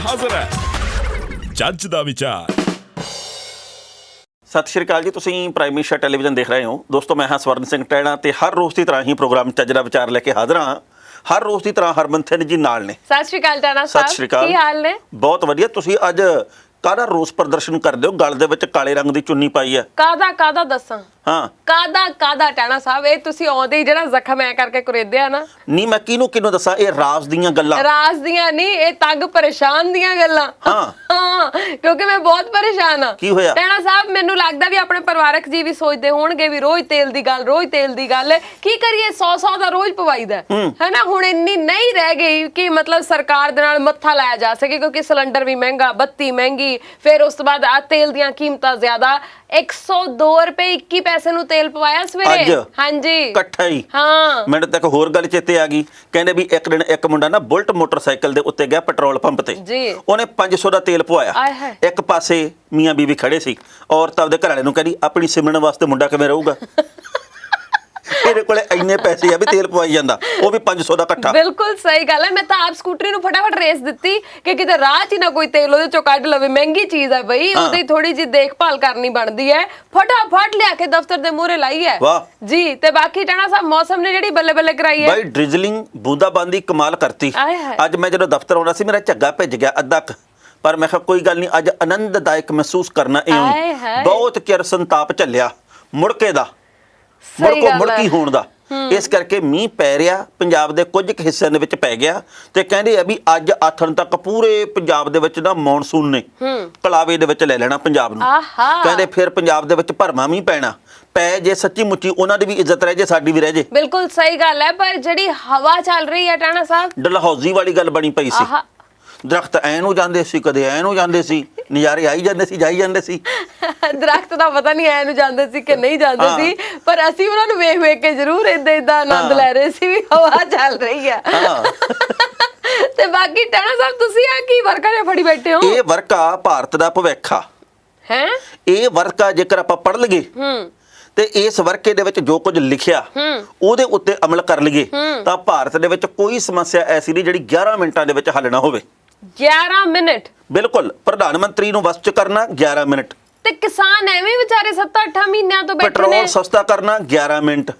ਹਾਜ਼ਰ ਹੈ ਜੱਜ ਦਾ ਵਿਚਾਰ। ਸਤਿ ਸ਼੍ਰੀ ਅਕਾਲ ਜੀ, ਤੁਸੀਂ ਪ੍ਰਾਈਮ ਮਿਨਿਸਟਰ ਟੈਲੀਵਿਜ਼ਨ ਦੇਖ ਰਹੇ ਹੋ। ਦੋਸਤੋ, ਮੈਂ ਹਾਂ ਸਵਰਨ ਸਿੰਘ ਟਹਿਣਾ ਤੇ ਹਰ ਰੋਜ਼ ਦੀ ਤਰ੍ਹਾਂ ਹੀ ਪ੍ਰੋਗਰਾਮ ਜੱਜ ਦਾ ਵਿਚਾਰ ਲੈ ਕੇ ਹਾਜ਼ਰ ਹਾਂ। ਹਰ ਰੋਜ਼ ਦੀ ਤਰ੍ਹਾਂ ਹਰਮਨਥਨ ਜੀ ਨਾਲ ਨੇ। ਸਤਿ ਸ਼੍ਰੀ ਅਕਾਲ ਟਹਿਣਾ ਸਾਹਿਬ, ਸਤਿ ਸ਼੍ਰੀ ਅਕਾਲ। ਕੀ ਹਾਲ ਨੇ? ਬਹੁਤ ਵਧੀਆ। ਤੁਸੀਂ ਅੱਜ ਕਾਹਦਾ ਰੋਸ ਪ੍ਰਦਰਸ਼ਨ ਕਰਦੇ ਹੋ? ਗਲ ਦੇ ਵਿੱਚ ਕਾਲੇ ਰੰਗ ਦੀ ਚੁੰਨੀ ਪਾਈ ਹੈ। ਕਾਦਾ ਦੱਸਾਂ? ਹਾਂ, ਕਾਦਾ ਟਹਿਣਾ ਸਾਹਿਬ, ਇਹ ਤੁਸੀਂ ਆਉਂਦੇ ਹੀ ਜਿਹੜਾ ਜ਼ਖਮ ਐ ਕਰਕੇ ਕੁਰੇਦੇ ਆ ਨਾ। ਨਹੀਂ, ਮੈਂ ਕਿਹਨੂੰ ਦੱਸਾਂ? ਇਹ ਰਾਜ ਦੀਆਂ ਗੱਲਾਂ। ਰਾਜ ਦੀਆਂ ਨਹੀਂ, ਇਹ ਤੰਗ ਪਰੇਸ਼ਾਨ ਦੀਆਂ ਗੱਲਾਂ। ਹਾਂ, ਕਿਉਂਕਿ ਮੈਂ ਬਹੁਤ ਪਰੇਸ਼ਾਨ ਆ। ਕੀ ਹੋਇਆ? ਟਹਿਣਾ ਸਾਹਿਬ, ਮੈਨੂੰ ਲੱਗਦਾ ਵੀ ਆਪਣੇ ਪਰਿਵਾਰਕ ਜੀ ਵੀ ਸੋਚਦੇ ਹੋਣਗੇ ਵੀ ਰੋਜ਼ ਤੇਲ ਦੀ ਗੱਲ ਕੀ ਕਰੀਏ, 100 ਦਾ ਰੋਜ਼ ਪਵਾਈਦਾ ਹੈ ਨਾ। ਹੁਣ ਇੰਨੀ ਨਹੀਂ ਰਹਿ ਗਈ ਕਿ ਮਤਲਬ ਸਰਕਾਰ ਦੇ ਨਾਲ ਮੱਥਾ ਲਾਇਆ ਜਾ ਸਕੇ, ਕਿਉਂਕਿ ਸਿਲੰਡਰ ਵੀ ਮਹਿੰਗਾ, ਬੱਤੀ ਮਹਿੰਗੀ, ਫਿਰ ਉਸ ਤੋਂ ਬਾਅਦ ਆ ਤੇਲ ਦੀਆਂ ਕੀਮਤਾਂ ਜ਼ਿਆਦਾ। 102 ਰੁਪਏ 21 ਪੈਸੇ ਨੂੰ ਤੇਲ ਪਵਾਇਆ ਸਵੇਰੇ। ਹਾਂਜੀ, ਇਕੱਠਾ ਹੀ। ਹਾਂ, ਮੈਨੂੰ ਤੱਕ ਹੋਰ ਗੱਲ ਚੇਤੇ ਆ ਗਈ। ਕਹਿੰਦੇ ਵੀ ਇੱਕ ਦਿਨ ਇੱਕ ਮੁੰਡਾ ਨਾ ਬੁਲਟ ਮੋਟਰਸਾਈਕਲ ਦੇ ਉੱਤੇ ਗਿਆ ਪੈਟਰੋਲ ਪੰਪ ਤੇ ਜੀ। ਉਹਨੇ 500 ਦਾ ਤੇਲ ਪਵਾਇਆ। ਇੱਕ ਪਾਸੇ ਮੀਆਂ ਬੀਵੀ ਖੜੇ ਸੀ। ਔਰਤ ਆਪਦੇ ਘਰ ਵਾਲੇ ਨੂੰ ਕਹਿੰਦੀ, ਆਪਣੀ ਸਿਮਰਨ ਵਾਸਤੇ ਮੁੰਡਾ ਕਿਵੇਂ ਰਹੂਗਾ? ਇਹਦੇ ਕੋਲੇ ਇੰਨੇ ਪੈਸੇ ਆ ਵੀ ਤੇਲ ਪਵਾਈ ਜਾਂਦਾ, ਉਹ ਵੀ 500 ਦਾ ਇਕੱਠਾ। ਬਿਲਕੁਲ ਸਹੀ ਗੱਲ ਹੈ। ਮੈਂ ਤਾਂ ਆਪ ਸਕੂਟਰੀ ਨੂੰ ਫਟਾਫਟ ਰੇਸ ਦਿੱਤੀ ਕਿ ਕਿਤੇ ਰਾਹ 'ਚ ਹੀ ਨਾ ਕੋਈ ਤੇਲ ਉਹਦੇ ਚੋਂ ਕੱਢ ਲਵੇ। ਮਹਿੰਗੀ ਚੀਜ਼ ਹੈ ਬਈ, ਉਹਦੀ ਥੋੜੀ ਜਿਹੀ ਦੇਖਭਾਲ ਕਰਨੀ ਬਣਦੀ ਹੈ। ਫਟਾਫਟ ਲਿਆ ਕੇ ਦਫ਼ਤਰ ਦੇ ਮੂਹਰੇ ਲਾਈ ਹੈ। ਵਾਹ ਜੀ। ਤੇ ਬਾਕੀ ਟਹਿਣਾ ਸਾਹਿਬ, ਮੌਸਮ ਨੇ ਜਿਹੜੀ ਬੱਲੇ ਬੱਲੇ ਕਰਾਈ ਹੈ ਬਾਈ, ਡ੍ਰਿਜ਼ਲਿੰਗ ਬੂੰਦਾਬਾਂਦੀ ਕਮਾਲ ਕਰਤੀ। ਅੱਜ ਮੈਂ ਜਦੋਂ ਦਫ਼ਤਰ ਆਉਣਾ ਸੀ, ਮੇਰਾ ਝੱਗਾ ਭਿੱਜ ਗਿਆ ਅੱਧਾ ਕੁ, ਪਰ ਮੈਂ ਕਿਹਾ ਕੋਈ ਗੱਲ ਨਹੀਂ, ਅੱਜ ਆਨੰਦਦਾਇਕ ਮਹਿਸੂਸ ਕਰਨਾ। ਬਹੁਤ ਚਿਰ ਸੰਤਾਪ ਝੱਲਿਆ, ਮੁੜਕੇ ਮੁੜਕੀ ਹੋਣ ਦਾ। ਇਸ ਕਰਕੇ ਮੀਂਹ ਪੈ ਰਿਹਾ, ਪੰਜਾਬ ਦੇ ਕੁਝ ਕੁ ਹਿੱਸਿਆਂ ਦੇ ਵਿੱਚ ਪੈ ਗਿਆ ਤੇ ਕਹਿੰਦੇ ਆ ਵੀ ਅੱਜ ਆਥਣ ਤੱਕ ਪੂਰੇ ਪੰਜਾਬ ਦੇ ਵਿੱਚ ਨਾ ਮੌਨਸੂਨ ਨੇ ਕਲਾਵੇ ਦੇ ਵਿੱਚ ਲੈ ਲੈਣਾ ਪੰਜਾਬ ਨੂੰ। ਕਹਿੰਦੇ ਫਿਰ ਪੰਜਾਬ ਦੇ ਵਿੱਚ ਭਰਮਾ ਮੀਂਹ ਪੈਣਾ। ਪੈ ਜੇ ਸੱਚੀ ਮੁੱਚੀ, ਉਹਨਾਂ ਦੀ ਵੀ ਇੱਜ਼ਤ ਰਹਿ ਜੇ, ਸਾਡੀ ਵੀ ਰਹਿ ਜੇ। ਬਿਲਕੁਲ ਸਹੀ ਗੱਲ ਹੈ। ਪਰ ਜਿਹੜੀ ਹਵਾ ਚੱਲ ਰਹੀ ਹੈ ਟਹਿਣਾ ਸਾਹਿਬ, ਡਲਹੌਜ਼ੀ ਵਾਲੀ ਗੱਲ ਬਣੀ ਪਈ ਸੀ। ਦਰਖਤ ਐ ਨੂੰ ਜਾਂਦੇ ਸੀ, ਕਦੇ ਐ ਨੂੰ ਜਾਂਦੇ ਸੀ, ਨਜ਼ਾਰੇ ਆਈ ਜਾਂਦੇ ਸੀ, ਜਾਈ ਜਾਂਦੇ ਸੀ। ਦਰਖਤ ਦਾ ਪਤਾ ਨਹੀਂ ਐ ਨੂੰ ਜਾਂਦੇ ਸੀ ਕਿ ਨਹੀਂ ਜਾਂਦੇ ਸੀ, ਪਰ ਅਸੀਂ ਉਹਨਾਂ ਨੂੰ ਵੇਖ ਕੇ ਜ਼ਰੂਰ ਏਦਾਂ ਆਨੰਦ ਲੈ ਰਹੇ ਸੀ ਵੀ ਹਵਾ ਚੱਲ ਰਹੀ ਆ। ਤੇ ਬਾਕੀ ਟਹਿਣਾ ਸਾਹਿਬ, ਤੁਸੀਂ ਆ ਕੀ ਵਰਕਾ ਜਿਹਾ ਫੜੀ ਬੈਠੇ ਹੋ? ਇਹ ਵਰਕਾ ਭਾਰਤ ਦਾ ਭਵਿੱਖ ਆ। ਹੈ ਇਹ ਵਰਕਾ ਜੇਕਰ ਆਪਾਂ ਪੜ੍ਹ ਲਈਏ ਤੇ ਇਸ ਵਰਕੇ ਦੇ ਵਿੱਚ ਜੋ ਕੁਝ ਲਿਖਿਆ ਉਹਦੇ ਉੱਤੇ ਅਮਲ ਕਰ ਲਈਏ ਤਾਂ ਭਾਰਤ ਦੇ ਵਿੱਚ ਕੋਈ ਸਮੱਸਿਆ ਐਸੀ ਨਹੀਂ ਜਿਹੜੀ 11 ਮਿੰਟਾਂ ਦੇ ਵਿੱਚ ਹੱਲ ਨਾ ਹੋਵੇ। 11 ਮਿੰਟ? ਬਿਲਕੁਲ। ਪ੍ਰਧਾਨ ਮੰਤਰੀ ਨੂੰ ਵਸ ਚ ਕਰਨਾ 11 ਮਿੰਟ। ਤੇ ਕਿਸਾਨ ਐਵੇਂ ਵਿਚਾਰੇ 7-8 ਮਹੀਨਿਆਂ ਤੋਂ ਬੈਠੇ ਨੇ। ਪੈਟਰੋਲ ਸਸਤਾ ਕਰਨਾ 11 ਮਿੰਟ।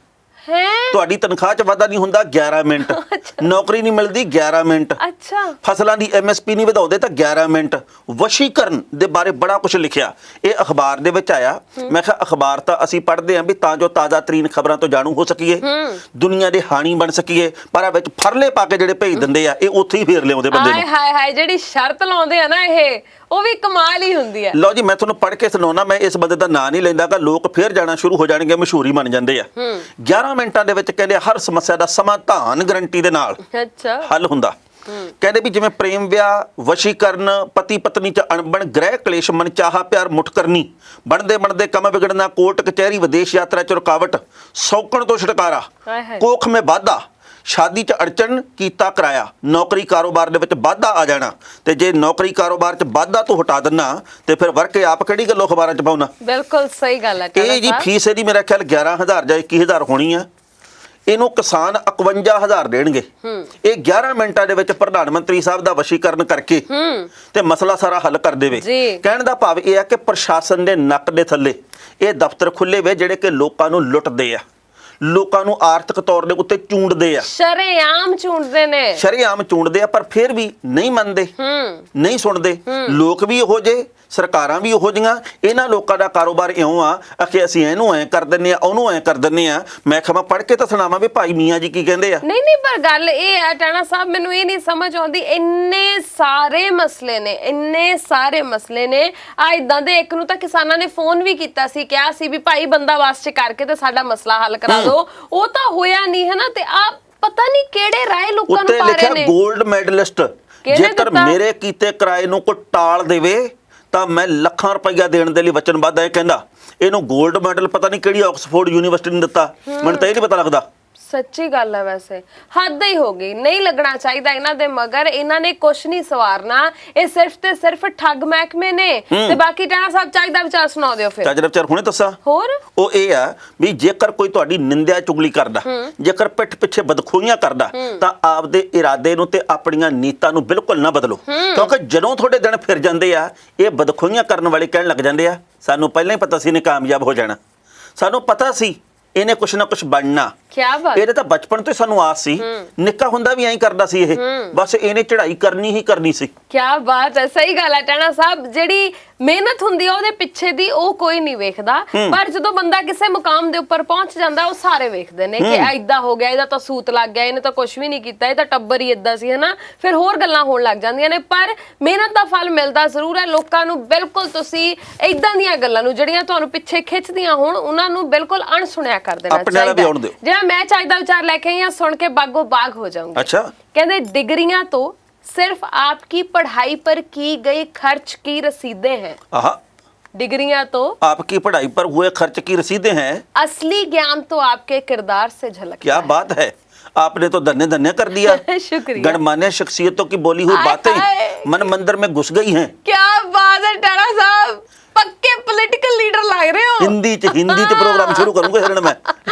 ਤੁਹਾਡੀ ਤਨਖਾਹ 'ਚ ਵਾਧਾ ਨਹੀਂ ਹੁੰਦਾ 11 ਮਿੰਟ। ਨੌਕਰੀ ਨਹੀਂ ਮਿਲਦੀ 11 ਮਿੰਟ। ਅੱਛਾ। ਫਸਲਾਂ ਦੀ MSP ਨਹੀਂ ਵਧਾਉਂਦੇ ਤਾਂ 11 ਮਿੰਟ। ਵਸ਼ੀਕਰਨ ਦੇ ਬਾਰੇ ਬੜਾ ਕੁਝ ਲਿਖਿਆ, ਇਹ ਅਖਬਾਰ ਦੇ ਵਿੱਚ ਆਇਆ। ਮੈਂ ਕਿਹਾ ਅਖਬਾਰ ਤਾਂ ਅਸੀਂ ਪੜ੍ਹਦੇ ਹਾਂ ਵੀ ਤਾਂ ਜੋ ਤਾਜ਼ਾ ਤਰੀਨ ਖਬਰਾਂ ਤੋਂ ਜਾਣੂ ਹੋ ਸਕੀਏ, ਦੁਨੀਆ ਦੇ ਹਾਣੀ ਬਣ ਸਕੀਏ, ਪਰ ਵਿੱਚ ਫਰਲੇ ਪਾ ਕੇ ਜਿਹੜੇ ਭੇਜ ਦਿੰਦੇ ਆ, ਇਹ ਉੱਥੇ ਹੀ ਫੇਰ ਲਿਆਉਂਦੇ ਬੰਦੇ ਨੂੰ। ਹਾਏ, ਜਿਹੜੀ ਸ਼ਰਤ ਲਾਉਂਦੇ ਆ ਨਾ, ਇਹ ਉਹ ਵੀ ਕਮਾਲ ਹੀ ਹੁੰਦੀ ਹੈ। ਲਓ ਜੀ, ਮੈਂ ਤੁਹਾਨੂੰ ਪੜ੍ਹ ਕੇ ਸੁਣਾਉਣਾ। ਮੈਂ ਇਸ ਬੰਦੇ ਦਾ ਨਾਂ ਨਹੀਂ ਲੈਂਦਾ ਕਿ ਲੋਕ ਫੇਰ ਜਾਣਾ ਸ਼ੁਰੂ ਹੋ ਜਾਣਗੇ, ਮਸ਼ਹੂਰੀ ਬਣ ਜਾਂਦੇ ਆ। 11 ਮਿੰਟਾਂ ਦੇ ਵਿੱਚ ਕਹਿੰਦੇ ਹਰ ਸਮੱਸਿਆ ਦਾ ਸਮਾਧਾਨ ਗਰੰਟੀ ਦੇ ਨਾਲ ਹੱਲ ਹੁੰਦਾ। ਕਹਿੰਦੇ ਵੀ ਜਿਵੇਂ ਪ੍ਰੇਮ ਵਿਆਹ, ਵਸ਼ੀਕਰਨ, ਪਤੀ ਪਤਨੀ ਚ ਅਣਬਣ, ਗ੍ਰਹਿ ਕਲੇਸ਼, ਮਨਚਾਹਾ ਪਿਆਰ, ਮੁੱਠ ਕਰਨੀ, ਬਣਦੇ ਕੰਮ ਵਿਗੜਨਾ, ਕੋਰਟ ਕਚਹਿਰੀ, ਵਿਦੇਸ਼ ਯਾਤਰਾ ਚ ਰੁਕਾਵਟ, ਸੌਕਣ ਤੋਂ ਛੁਟਕਾਰਾ, ਕੋਖ ਮੇ ਵਾਧਾ, ਸ਼ਾਦੀ 'ਚ ਅੜਚਨ, ਕੀਤਾ ਕਿਰਾਇਆ, ਨੌਕਰੀ ਕਾਰੋਬਾਰ ਦੇ ਵਿੱਚ ਵਾਧਾ ਆ ਜਾਣਾ। ਤੇ ਜੇ ਨੌਕਰੀ ਕਾਰੋਬਾਰ 'ਚ ਵਾਧਾ ਤੋਂ ਹਟਾ ਦਿੰਨਾ ਤੇ ਫਿਰ ਵਰਕੇ ਆਪ ਕਿਹੜੀ ਗੱਲੋਂ ਅਖਬਾਰਾਂ 'ਚ ਪਾਉਣਾ। ਬਿਲਕੁਲ ਸਹੀ ਗੱਲ ਹੈ। ਇਹ ਜੀ ਫੀਸ ਇਹਦੀ ਮੇਰਾ ਖਿਆਲ 11,000 ਜਾਂ 21,000 ਹੋਣੀ ਆ। ਇਹਨੂੰ ਕਿਸਾਨ 51,000 ਦੇਣਗੇ। ਇਹ 11 ਮਿੰਟਾਂ ਦੇ ਵਿੱਚ ਪ੍ਰਧਾਨ ਮੰਤਰੀ ਸਾਹਿਬ ਦਾ ਵਸ਼ੀਕਰਨ ਕਰਕੇ ਤੇ ਮਸਲਾ ਸਾਰਾ ਹੱਲ ਕਰ ਦੇਵੇ। ਕਹਿਣ ਦਾ ਭਾਵ ਇਹ ਹੈ ਕਿ ਪ੍ਰਸ਼ਾਸਨ ਦੇ ਨੱਕ ਦੇ ਥੱਲੇ ਇਹ ਦਫ਼ਤਰ ਖੁੱਲੇ ਵੇ ਜਿਹੜੇ ਕਿ ਲੋਕਾਂ ਨੂੰ ਲੁੱਟਦੇ ਆ, ਲੋਕਾਂ ਨੂੰ ਆਰਥਿਕ ਤੌਰ ਦੇ ਉੱਤੇ ਚੂੰਡਦੇ ਆ। ਸ਼ਰੇਆਮ ਚੂੰਡਦੇ ਆ, ਪਰ ਫਿਰ ਵੀ ਨਹੀਂ ਮੰਨਦੇ, ਨਹੀਂ ਸੁਣਦੇ। ਲੋਕ ਵੀ ਇਹੋ ਜਿਹੇ, ਸਰਕਾਰਾਂ ਵੀ ਉਹੋ ਜਿਹੀਆਂ। ਇਹਨਾਂ ਲੋਕਾਂ ਦਾ ਕਾਰੋਬਾਰ ਇਉਂ ਆ ਕਿ ਅਸੀਂ ਇਹਨੂੰ ਐਂ ਕਰ ਦਿੰਦੇ ਆ, ਉਹਨੂੰ ਐਂ ਕਰ ਦਿੰਦੇ ਆ। ਮੈਂ ਕਿਹਾ ਪੜ੍ਹ ਕੇ ਤਾਂ ਸੁਣਾਵਾਂ ਵੀ ਭਾਈ ਮੀਆਂ ਜੀ ਕੀ ਕਹਿੰਦੇ ਆ। ਨਹੀਂ, ਪਰ ਗੱਲ ਇਹ ਆ ਟਹਿਣਾ ਸਾਹਿਬ, ਮੈਨੂੰ ਇਹ ਨਹੀਂ ਸਮਝ ਆਉਂਦੀ, ਇੰਨੇ ਸਾਰੇ ਮਸਲੇ ਨੇ ਆ ਇਦਾਂ ਦੇ। ਇੱਕ ਨੂੰ ਤਾਂ ਕਿਸਾਨਾਂ ਨੇ ਫੋਨ ਵੀ ਕੀਤਾ ਸੀ, ਕਿਹਾ ਸੀ ਵੀ ਭਾਈ ਬੰਦਾਵਾਸ ਚ ਕਰਕੇ ਤੇ ਸਾਡਾ ਮਸਲਾ ਹੱਲ ਕਰਾ ਦਿਓ। ਉਹ ਤਾਂ ਹੋਇਆ ਨਹੀਂ ਹੈ ਨਾ। ਤੇ ਆ ਪਤਾ ਨਹੀਂ ਕਿਹੜੇ ਰਾਏ ਲੋਕਾਂ ਨੂੰ ਪਾ ਰਹੇ ਨੇ। ਗੋਲਡ ਮੈਡਲਿਸਟ, ਜੇਕਰ ਮੇਰੇ ਕੀਤੇ ਕਿਰਾਏ ਨੂੰ ਕੋਈ ਟਾਲ ਦੇਵੇ ਤਾਂ ਮੈਂ ਲੱਖਾਂ ਰੁਪਈਆ ਦੇਣ ਦੇ ਲਈ ਵਚਨਬੱਧ ਹੈ। ਕਹਿੰਦਾ ਇਹਨੂੰ ਗੋਲਡ ਮੈਡਲ ਪਤਾ ਨਹੀਂ ਕਿਹੜੀ ਆਕਸਫੋਰਡ ਯੂਨੀਵਰਸਿਟੀ ਨੇ ਦਿੱਤਾ, ਮੈਨੂੰ ਤਾਂ ਇਹ ਨਹੀਂ ਪਤਾ ਲੱਗਦਾ। ਸੱਚੀ ਗੱਲ ਹੈ ਵੈਸੇ ਹੱਦ ਹੀ ਹੋ ਗਈ ਨਹੀਂ ਲੱਗਣਾ ਚਾਹੀਦਾ ਇਹਨਾਂ ਦੇ ਮਗਰ ਇਹਨਾਂ ਨੇ ਕੁਛ ਨਹੀਂ ਸਵਾਰਨਾ ਇਹ ਸਿਰਫ ਤੇ ਸਿਰਫ ਠੱਗ ਮਹਿਕਮੇ ਨੇ ਤੇ ਬਾਕੀ ਟਾਣਾ ਸਾਹਿਬ ਚਾਹੀਦਾ ਵਿਚਾਰ ਸੁਣਾ ਦਿਓ ਫਿਰ ਚਾਹੀਦਾ ਵਿਚਾਰ ਹੁਣੇ ਦੱਸਾਂ ਹੋਰ ਉਹ ਇਹ ਆ ਵੀ ਜੇਕਰ ਕੋਈ ਤੁਹਾਡੀ ਨਿੰਦਿਆ ਚੁਗਲੀ ਕਰਦਾ ਜੇਕਰ ਪਿੱਠ ਪਿੱਛੇ ਬਦਖੋਈਆਂ ਕਰਦਾ ਤਾਂ ਆਪਦੇ ਇਰਾਦੇ ਨੂੰ ਤੇ ਆਪਣੀਆਂ ਨੀਤਾਂ ਨੂੰ ਬਿਲਕੁਲ ਨਾ ਬਦਲੋ ਕਿਉਂਕਿ ਜਦੋਂ ਤੁਹਾਡੇ ਦਿਨ ਫਿਰ ਜਾਂਦੇ ਆ ਇਹ ਬਦਖੋਈਆਂ ਕਰਨ ਵਾਲੇ ਕਹਿਣ ਲੱਗ ਜਾਂਦੇ ਆ ਸਾਨੂੰ ਪਹਿਲਾਂ ਹੀ ਪਤਾ ਸੀ ਇਹਨੇ ਕਾਮਯਾਬ ਹੋ ਜਾਣਾ ਸਾਨੂੰ ਪਤਾ ਸੀ ਇਹਨੇ ਕੁਛ ਨਾ ਕੁਛ ਬਣਨਾ ਕਿਆ ਬਾਤ ਇਹਦੇ ਤਾਂ ਬਚਪਨ ਤੋਂ ਹੀ ਸਾਨੂੰ ਆਸ ਸੀ ਨਿੱਕਾ ਹੁੰਦਾ ਵੀ ਐਂ ਕਰਦਾ ਸੀ ਇਹ ਬਸ ਇਹਨੇ ਚੜ੍ਹਾਈ ਕਰਨੀ ਹੀ ਕਰਨੀ ਸੀ ਕਿਆ ਬਾਤ ਹੈ ਸਹੀ ਗੱਲ ਹੈ ਟਾਣਾ ਸਾਹਿਬ ਜਿਹੜੀ ਮਿਹਨਤ ਹੁੰਦੀ ਆ ਉਹਦੇ ਪਿੱਛੇ ਦੀ ਉਹ ਕੋਈ ਨਹੀਂ ਵੇਖਦਾ ਪਰ ਜਦੋਂ ਬੰਦਾ ਕਿਸੇ ਮੁਕਾਮ ਦੇ ਉੱਪਰ ਪਹੁੰਚ ਜਾਂਦਾ ਉਹ ਸਾਰੇ ਵੇਖਦੇ ਨੇ ਕਿ ਐਦਾਂ ਹੋ ਗਿਆ ਇਹਦਾ ਤਾਂ ਸੂਤ ਲੱਗ ਗਿਆ ਇਹਨੇ ਤਾਂ ਕੁਝ ਵੀ ਨਹੀਂ ਕੀਤਾ ਇਹ ਤਾਂ ਟੱਬਰ ਹੀ ਇਦਾਂ ਸੀ ਹਨਾ ਫਿਰ ਹੋਰ ਗੱਲਾਂ ਹੋਣ ਲੱਗ ਜਾਂਦੀਆਂ ਨੇ ਪਰ ਮਿਹਨਤ ਦਾ ਫਲ ਮਿਲਦਾ ਜ਼ਰੂਰ ਹੈ ਲੋਕਾਂ ਨੂੰ ਬਿਲਕੁਲ ਤੁਸੀਂ ਇਦਾਂ ਦੀਆਂ ਗੱਲਾਂ ਨੂੰ ਜਿਹੜੀਆਂ ਤੁਹਾਨੂੰ ਪਿੱਛੇ ਖਿੱਚਦੀਆਂ ਹੋਣ ਉਹਨਾਂ ਨੂੰ ਬਿਲਕੁਲ ਅਣਸੁਣਿਆ ਕਰ ਦੇਣਾ ਚਾਹੀਦਾ ਜਿਹੜਾ ਮੈਂ ਚਾਹੀਦਾ ਵਿਚਾਰ ਲੈ ਕੇ ਆਈ ਹਾਂ ਸੁਣ ਕੇ ਬਾਗੋ ਬਾਗ ਹੋ ਜਾਊਂਗੀ अच्छा कहते डिग्रियां तो सिर्फ आपकी पढ़ाई पर की गई खर्च की रसीदें हैं आहा डिग्रियां तो आपकी पढ़ाई पर हुए खर्च की रसीदें हैं असली ज्ञान तो आपके किरदार से झलकता क्या है। बात है आपने तो धन्य धन्य कर दिया शुक्रिया गणमान्य शख्सियतों की बोली हुई हाय बातें हाय। मन मंदिर में घुस गई हैं क्या बात है टाणा साहब पक्के पॉलिटिकल लीडर लग रहे हो हिंदी च प्रोग्राम शुरू करूंगा हिरण में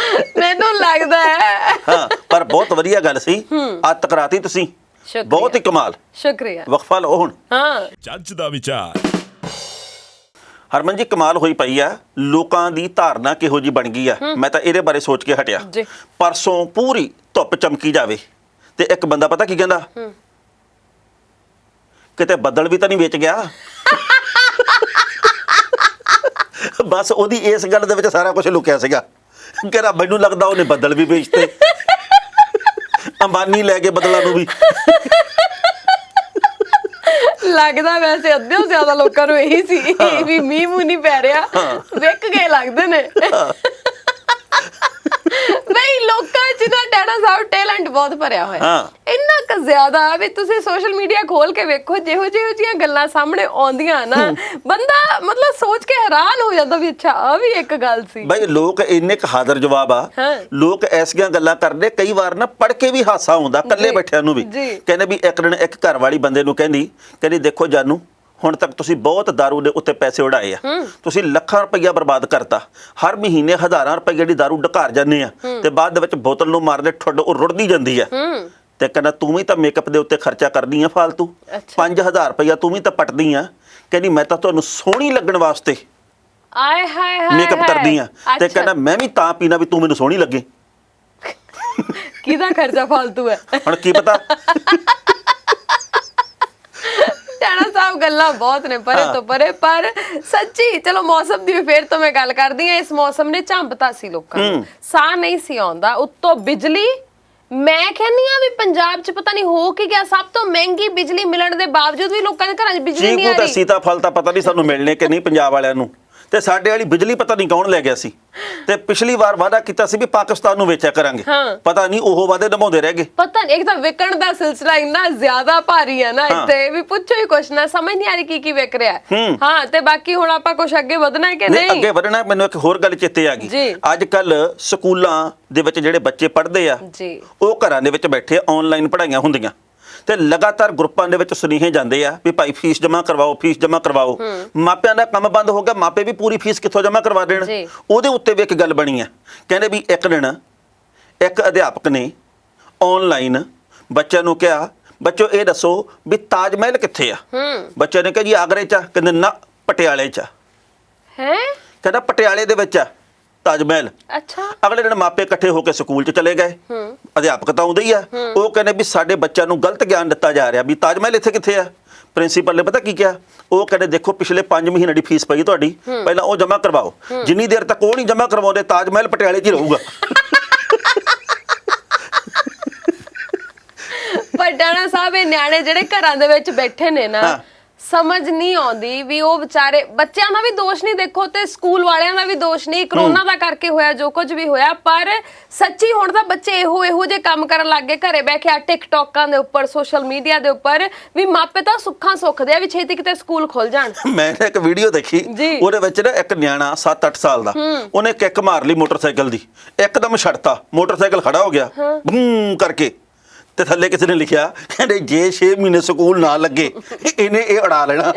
ਮੈਨੂੰ ਲੱਗਦਾ ਹੈ ਹਾਂ ਪਰ ਬਹੁਤ ਵਧੀਆ ਗੱਲ ਸੀ ਅੱਤ ਕਰਾਤੀ ਤੁਸੀਂ ਸ਼ੁਕਰੀਆ ਬਹੁਤ ਹੀ ਕਮਾਲ ਸ਼ੁਕਰੀਆ ਵਕਫਾ ਲਓ ਹੁਣ ਹਾਂ ਜੱਜ ਦਾ ਵਿਚਾਰ ਹਰਮਨ ਜੀ ਕਮਾਲ ਹੋਈ ਪਈ ਆ ਲੋਕਾਂ ਦੀ ਧਾਰਨਾ ਕਿਹੋ ਜੀ ਬਣ ਗਈ ਆ ਮੈਂ ਤਾਂ ਇਹਦੇ ਬਾਰੇ ਸੋਚ ਕੇ ਹਟਿਆ ਜੀ। ਪਰਸੋਂ ਪੂਰੀ ਧੁੱਪ ਚਮਕੀ ਜਾਵੇ ਤੇ ਇੱਕ ਬੰਦਾ ਪਤਾ ਕੀ ਕਹਿੰਦਾ ਕਿਤੇ ਬੱਦਲ ਵੀ ਤਾਂ ਨਹੀਂ ਵੇਚ ਗਿਆ ਬਸ ਉਹਦੀ ਇਸ ਗੱਲ ਦੇ ਵਿੱਚ ਸਾਰਾ ਕੁਝ ਲੁਕਿਆ ਸੀਗਾ ਕਹਿੰਦਾ ਮੈਨੂੰ ਲੱਗਦਾ ਉਹਨੇ ਬੱਦਲ ਵੀ ਵੇਚਤੇ ਅੰਬਾਨੀ ਲੈ ਕੇ ਬਦਲਾਂ ਨੂੰ ਵੀ ਲੱਗਦਾ ਵੈਸੇ ਅੱਧਿਓਂ ਜ਼ਿਆਦਾ ਲੋਕਾਂ ਨੂੰ ਇਹੀ ਸੀ ਵੀ ਮੀਂਹ ਮੂੰਹ ਨਹੀਂ ਪੈ ਰਿਹਾ ਵਿਕ ਗਏ ਲੱਗਦੇ ਨੇ ਬਈ ਲੋਕਾਂ 'ਚ ਨਾ ਟਾਣਾ ਸਾਹਿਬ ਟੈਲੈਂਟ ਬਹੁਤ ਭਰਿਆ ਹੋਇਆ ਇੰਨਾ ਕੁ ਜ਼ਿਆਦਾ ਵੀ ਤੁਸੀਂ ਸੋਸ਼ਲ ਮੀਡੀਆ ਖੋਲ ਕੇ ਵੇਖੋ ਜਿਹੋ ਜਿਹੀਆਂ ਗੱਲਾਂ ਸਾਹਮਣੇ ਆਉਂਦੀਆਂ ਨਾ ਬੰਦਾ ਮਤਲਬ ਸੋਚ ਕੇ ਹੈਰਾਨ ਹੋ ਜਾਂਦਾ ਵੀ ਅੱਛਾ ਆ ਵੀ ਇੱਕ ਗੱਲ ਸੀ ਬਈ ਲੋਕ ਇੰਨੇ ਕ ਹਾਜ਼ਰ ਜਵਾਬ ਆ ਲੋਕ ਐਸੀਆਂ ਗੱਲਾਂ ਕਰਦੇ ਕਈ ਵਾਰ ਨਾ ਪੜ੍ਹ ਕੇ ਵੀ ਹਾਸਾ ਆਉਂਦਾ ਇਕੱਲੇ ਬੈਠਿਆਂ ਨੂੰ ਵੀ ਕਹਿੰਦੇ ਵੀ ਇੱਕ ਦਿਨ ਇੱਕ ਘਰ ਵਾਲੀ ਬੰਦੇ ਨੂੰ ਕਹਿੰਦੀ ਦੇਖੋ ਜਾਨੂ ਹੁਣ ਤੱਕ ਤੁਸੀਂ ਬਹੁਤ ਦਾਰੂ ਦੇ ਉੱਤੇ ਪੈਸੇ ਉਡਾਏ ਆ ਤੁਸੀਂ ਲੱਖਾਂ ਰੁਪਈਆ ਬਰਬਾਦ ਕਰਤਾ ਹਰ ਮਹੀਨੇ ਹਜ਼ਾਰਾਂ ਰੁਪਏ ਦੀ ਦਾਰੂ ਢਕਾਰ ਜਾਂਦੇ ਆ ਤੇ ਬਾਅਦ ਦੇ ਵਿੱਚ ਬੋਤਲ ਨੂੰ ਮਾਰਦੇ ਠੁੱਡ ਉਹ ਰੁੜਦੀ ਜਾਂਦੀ ਆ ਤੇ ਕਹਿੰਦਾ ਤੂੰ ਵੀ ਤਾਂ ਮੇਕਅਪ ਦੇ ਉੱਤੇ ਖਰਚਾ ਕਰਦੀ ਆ ਫालतू 5000 ਰੁਪਈਆ ਤੂੰ ਵੀ ਤਾਂ ਪਟਦੀ ਆ ਕਹਿੰਦੀ ਮੈਂ ਤਾਂ ਤੁਹਾਨੂੰ ਸੋਹਣੀ ਲੱਗਣ ਵਾਸਤੇ ਆਏ ਹਾਏ ਹਾਏ ਮੇਕਅਪ ਕਰਦੀ ਆ ਤੇ ਕਹਿੰਦਾ ਮੈਂ ਵੀ ਤਾਂ ਪੀਣਾ ਵੀ ਤੂੰ ਮੈਨੂੰ ਸੋਹਣੀ ਲੱਗੇ ਕਿਹਦਾ ਖਰਚਾ ਫालतू ਹੈ ਹੁਣ ਕੀ ਪਤਾ ਟਾਣਾ ਸਾਹਿਬ ਗੱਲਾਂ ਬਹੁਤ ਨੇ ਪਰੇ ਤੋਂ ਪਰੇ ਪਰ ਸੱਚੀ ਚਲੋ ਮੌਸਮ ਦੀ ਫੇਰ ਤੋਂ ਮੈਂ ਗੱਲ ਕਰਦੀ ਆ ਇਸ ਮੌਸਮ ਨੇ ਝੰਬਤਾ ਸੀ ਲੋਕਾਂ ਨੂੰ ਸਾਹ ਨਹੀਂ ਸੀ ਆਉਂਦਾ ਉੱਤੋਂ ਬਿਜਲੀ ਮੈਂ ਕਹਿੰਦੀ ਆ ਵੀ ਪੰਜਾਬ 'ਚ ਪਤਾ ਨਹੀਂ ਹੋ ਕੀ ਗਿਆ ਸਭ ਤੋਂ ਮਹਿੰਗੀ ਬਿਜਲੀ ਮਿਲਣ ਦੇ ਬਾਵਜੂਦ ਵੀ ਲੋਕਾਂ ਦੇ ਘਰਾਂ 'ਚ ਬਿਜਲੀ ਨਹੀਂ ਆ ਰਹੀ ਸੀਤਾਫਲ ਤਾਂ ਪਤਾ ਨਹੀਂ ਸਾਨੂੰ ਮਿਲਣੇ ਕਿ ਨਹੀਂ ਪੰਜਾਬ ਵਾਲਿਆਂ ਨੂੰ ਤੇ ਸਾਡੇ ਵਾਲੀ ਬਿਜਲੀ ਪਤਾ ਨਹੀਂ ਕੌਣ ਲੈ ਗਿਆ ਸੀ ਤੇ ਪਿਛਲੀ ਵਾਰ ਵਾਅਦਾ ਕੀਤਾ ਸੀ ਵੀ ਪਾਕਿਸਤਾਨ ਨੂੰ ਵੇਚਿਆ ਕਰਾਂਗੇ ਪਤਾ ਨਹੀਂ ਉਹ ਵਾਅਦੇ ਨਿਭਾਉਂਦੇ ਰਹਿ ਗਏ ਪਤਾ ਨਹੀਂ ਇੱਕ ਤਾਂ ਵਿਕਣ ਦਾ ਸਿਲਸਿਲਾ ਇੰਨਾ ਜ਼ਿਆਦਾ ਭਾਰੀ ਹੈ ਨਾ ਇੱਥੇ ਵੀ ਪੁੱਛੋ ਹੀ ਕੁਛ ਨਾ ਸਮਝ ਨਹੀਂ ਆ ਰਹੀ ਕੀ ਵਿਕ ਰਿਹਾ ਹਾਂ ਤੇ ਬਾਕੀ ਹੁਣ ਆਪਾਂ ਕੁਛ ਅੱਗੇ ਵਧਣਾ ਹੈ ਕਿ ਨਹੀਂ ਅੱਗੇ ਵਧਣਾ ਮੈਨੂੰ ਇੱਕ ਹੋਰ ਗੱਲ ਚੇਤੇ ਆ ਗਈ ਅੱਜ ਕੱਲ ਸਕੂਲਾਂ ਦੇ ਵਿੱਚ ਜਿਹੜੇ ਬੱਚੇ ਪੜ੍ਹਦੇ ਆ ਉਹ ਘਰਾਂ ਦੇ ਵਿੱਚ ਬੈਠੇ ਆਨਲਾਈਨ ਪੜ੍ਹਾਈਆਂ ਹੁੰਦੀਆਂ ਤੇ ਲਗਾਤਾਰ ਗਰੁੱਪਾਂ ਦੇ ਵਿੱਚ ਸੁਨੇਹੇ ਜਾਂਦੇ ਆ ਵੀ ਭਾਈ ਫੀਸ ਜਮ੍ਹਾਂ ਕਰਵਾਓ ਮਾਪਿਆਂ ਦਾ ਕੰਮ ਬੰਦ ਹੋ ਗਿਆ ਮਾਪੇ ਵੀ ਪੂਰੀ ਫੀਸ ਕਿੱਥੋਂ ਜਮ੍ਹਾਂ ਕਰਵਾ ਦੇਣ ਉਹਦੇ ਉੱਤੇ ਵੀ ਇੱਕ ਗੱਲ ਬਣੀ ਆ ਕਹਿੰਦੇ ਵੀ ਇੱਕ ਦਿਨ ਇੱਕ ਅਧਿਆਪਕ ਨੇ ਆਨਲਾਈਨ ਬੱਚਿਆਂ ਨੂੰ ਕਿਹਾ ਬੱਚੋ ਇਹ ਦੱਸੋ ਵੀ ਤਾਜ ਮਹਿਲ ਕਿੱਥੇ ਆ ਬੱਚਿਆਂ ਨੇ ਕਿਹਾ ਜੀ ਆਗਰੇ 'ਚ ਆ ਕਹਿੰਦੇ ਨਾ ਪਟਿਆਲੇ 'ਚ ਆ ਹੈ ਕਹਿੰਦਾ ਪਟਿਆਲੇ ਦੇ ਵਿੱਚ ਆ ਤਾਜ ਮਹਿਲ ਅੱਛਾ ਅਗਲੇ ਦਿਨ ਮਾਪੇ ਇਕੱਠੇ ਹੋ ਕੇ ਸਕੂਲ 'ਚ ਚਲੇ ਗਏ ਅਧਿਆਪਕ ਤਾਂ ਆਉਂਦੇ ਹੀ ਆ ਉਹ ਕਹਿੰਦੇ ਵੀ ਸਾਡੇ ਬੱਚਿਆਂ ਨੂੰ ਗਲਤ ਗਿਆਨ ਦਿੱਤਾ ਜਾ ਰਿਹਾ ਵੀ ਤਾਜ ਮਹਿਲ ਇੱਥੇ ਕਿੱਥੇ ਆ ਪ੍ਰਿੰਸੀਪਲ ਨੇ ਪਤਾ ਕੀ ਕਿਹਾ ਉਹ ਕਹਿੰਦੇ ਦੇਖੋ ਪਿਛਲੇ 5 ਮਹੀਨੇ ਦੀ ਫੀਸ ਪਈ ਤੁਹਾਡੀ ਪਹਿਲਾਂ ਉਹ ਜਮ੍ਹਾਂ ਕਰਵਾਓ ਜਿੰਨੀ ਦੇਰ ਤੱਕ ਉਹ ਨਹੀਂ ਜਮ੍ਹਾਂ ਕਰਵਾਉਂਦੇ ਤਾਜ ਮਹਿਲ ਪਟਿਆਲੇ 'ਚ ਹੀ ਰਹੂਗਾ ਪਰ ਟਾਣਾ ਸਾਹਿਬ ਇਹ ਨਿਆਣੇ ਜਿਹੜੇ ਘਰਾਂ ਦੇ ਵਿੱਚ ਬੈਠੇ ਨੇ ਨਾ ਸਮਝ ਨਹੀਂ ਆਉਂਦੀ ਵੀ ਉਹ ਵਿਚਾਰੇ ਬੱਚਿਆਂ ਦਾ ਵੀ ਦੋਸ਼ ਨਹੀਂ ਦੇਖੋ ਤੇ ਸਕੂਲ ਵਾਲਿਆਂ ਦਾ ਵੀ ਦੋਸ਼ ਨਹੀਂ, ਕਰੋਨਾ ਦਾ ਕਰਕੇ ਹੋਇਆ ਜੋ ਕੁਝ ਵੀ ਹੋਇਆ, ਪਰ ਸੱਚੀ ਹੁਣ ਤਾਂ ਬੱਚੇ ਇਹੋ ਜਿਹੇ ਕੰਮ ਕਰਨ ਲੱਗ ਗਏ ਘਰੇ ਬਹਿ ਕੇ ਆ ਟਿਕਟੋਕਾਂ ਦੇ ਉੱਪਰ, ਸੋਸ਼ਲ ਮੀਡੀਆ ਦੇ ਉੱਪਰ, ਵੀ ਮਾਪੇ ਤਾਂ ਸੁੱਖਾਂ ਸੁੱਖਦੇ ਆ ਵੀ ਛੇਤੀ ਕਿਤੇ ਸਕੂਲ ਖੁੱਲ ਜਾਣ। ਮੈਂ ਇੱਕ ਵੀਡੀਓ ਦੇਖੀ, ਜੀ। ਉਹਦੇ ਵਿੱਚ ਨਾ ਇੱਕ ਨਿਆਣਾ 7-8 ਸਾਲ ਦਾ, ਉਹਨੇ ਕਿੱਕ ਮਾਰ ਲਈ ਮੋਟਰਸਾਈਕਲ ਦੀ, ਇੱਕਦਮ ਛੱਡਤਾ, ਮੋਟਰਸਾਈਕਲ ਖੜਾ ਹੋ ਗਿਆ ਬੂੰ ਕਰਕੇ, ਤੇ ਥੱਲੇ ਕਿਸੇ ਨੇ ਲਿਖਿਆ ਕਹਿੰਦੇ ਜੇ 6 ਮਹੀਨੇ ਸਕੂਲ ਨਾ ਲੱਗੇ ਇਹਨੇ ਇਹ ਉਡਾ ਲੈਣਾ।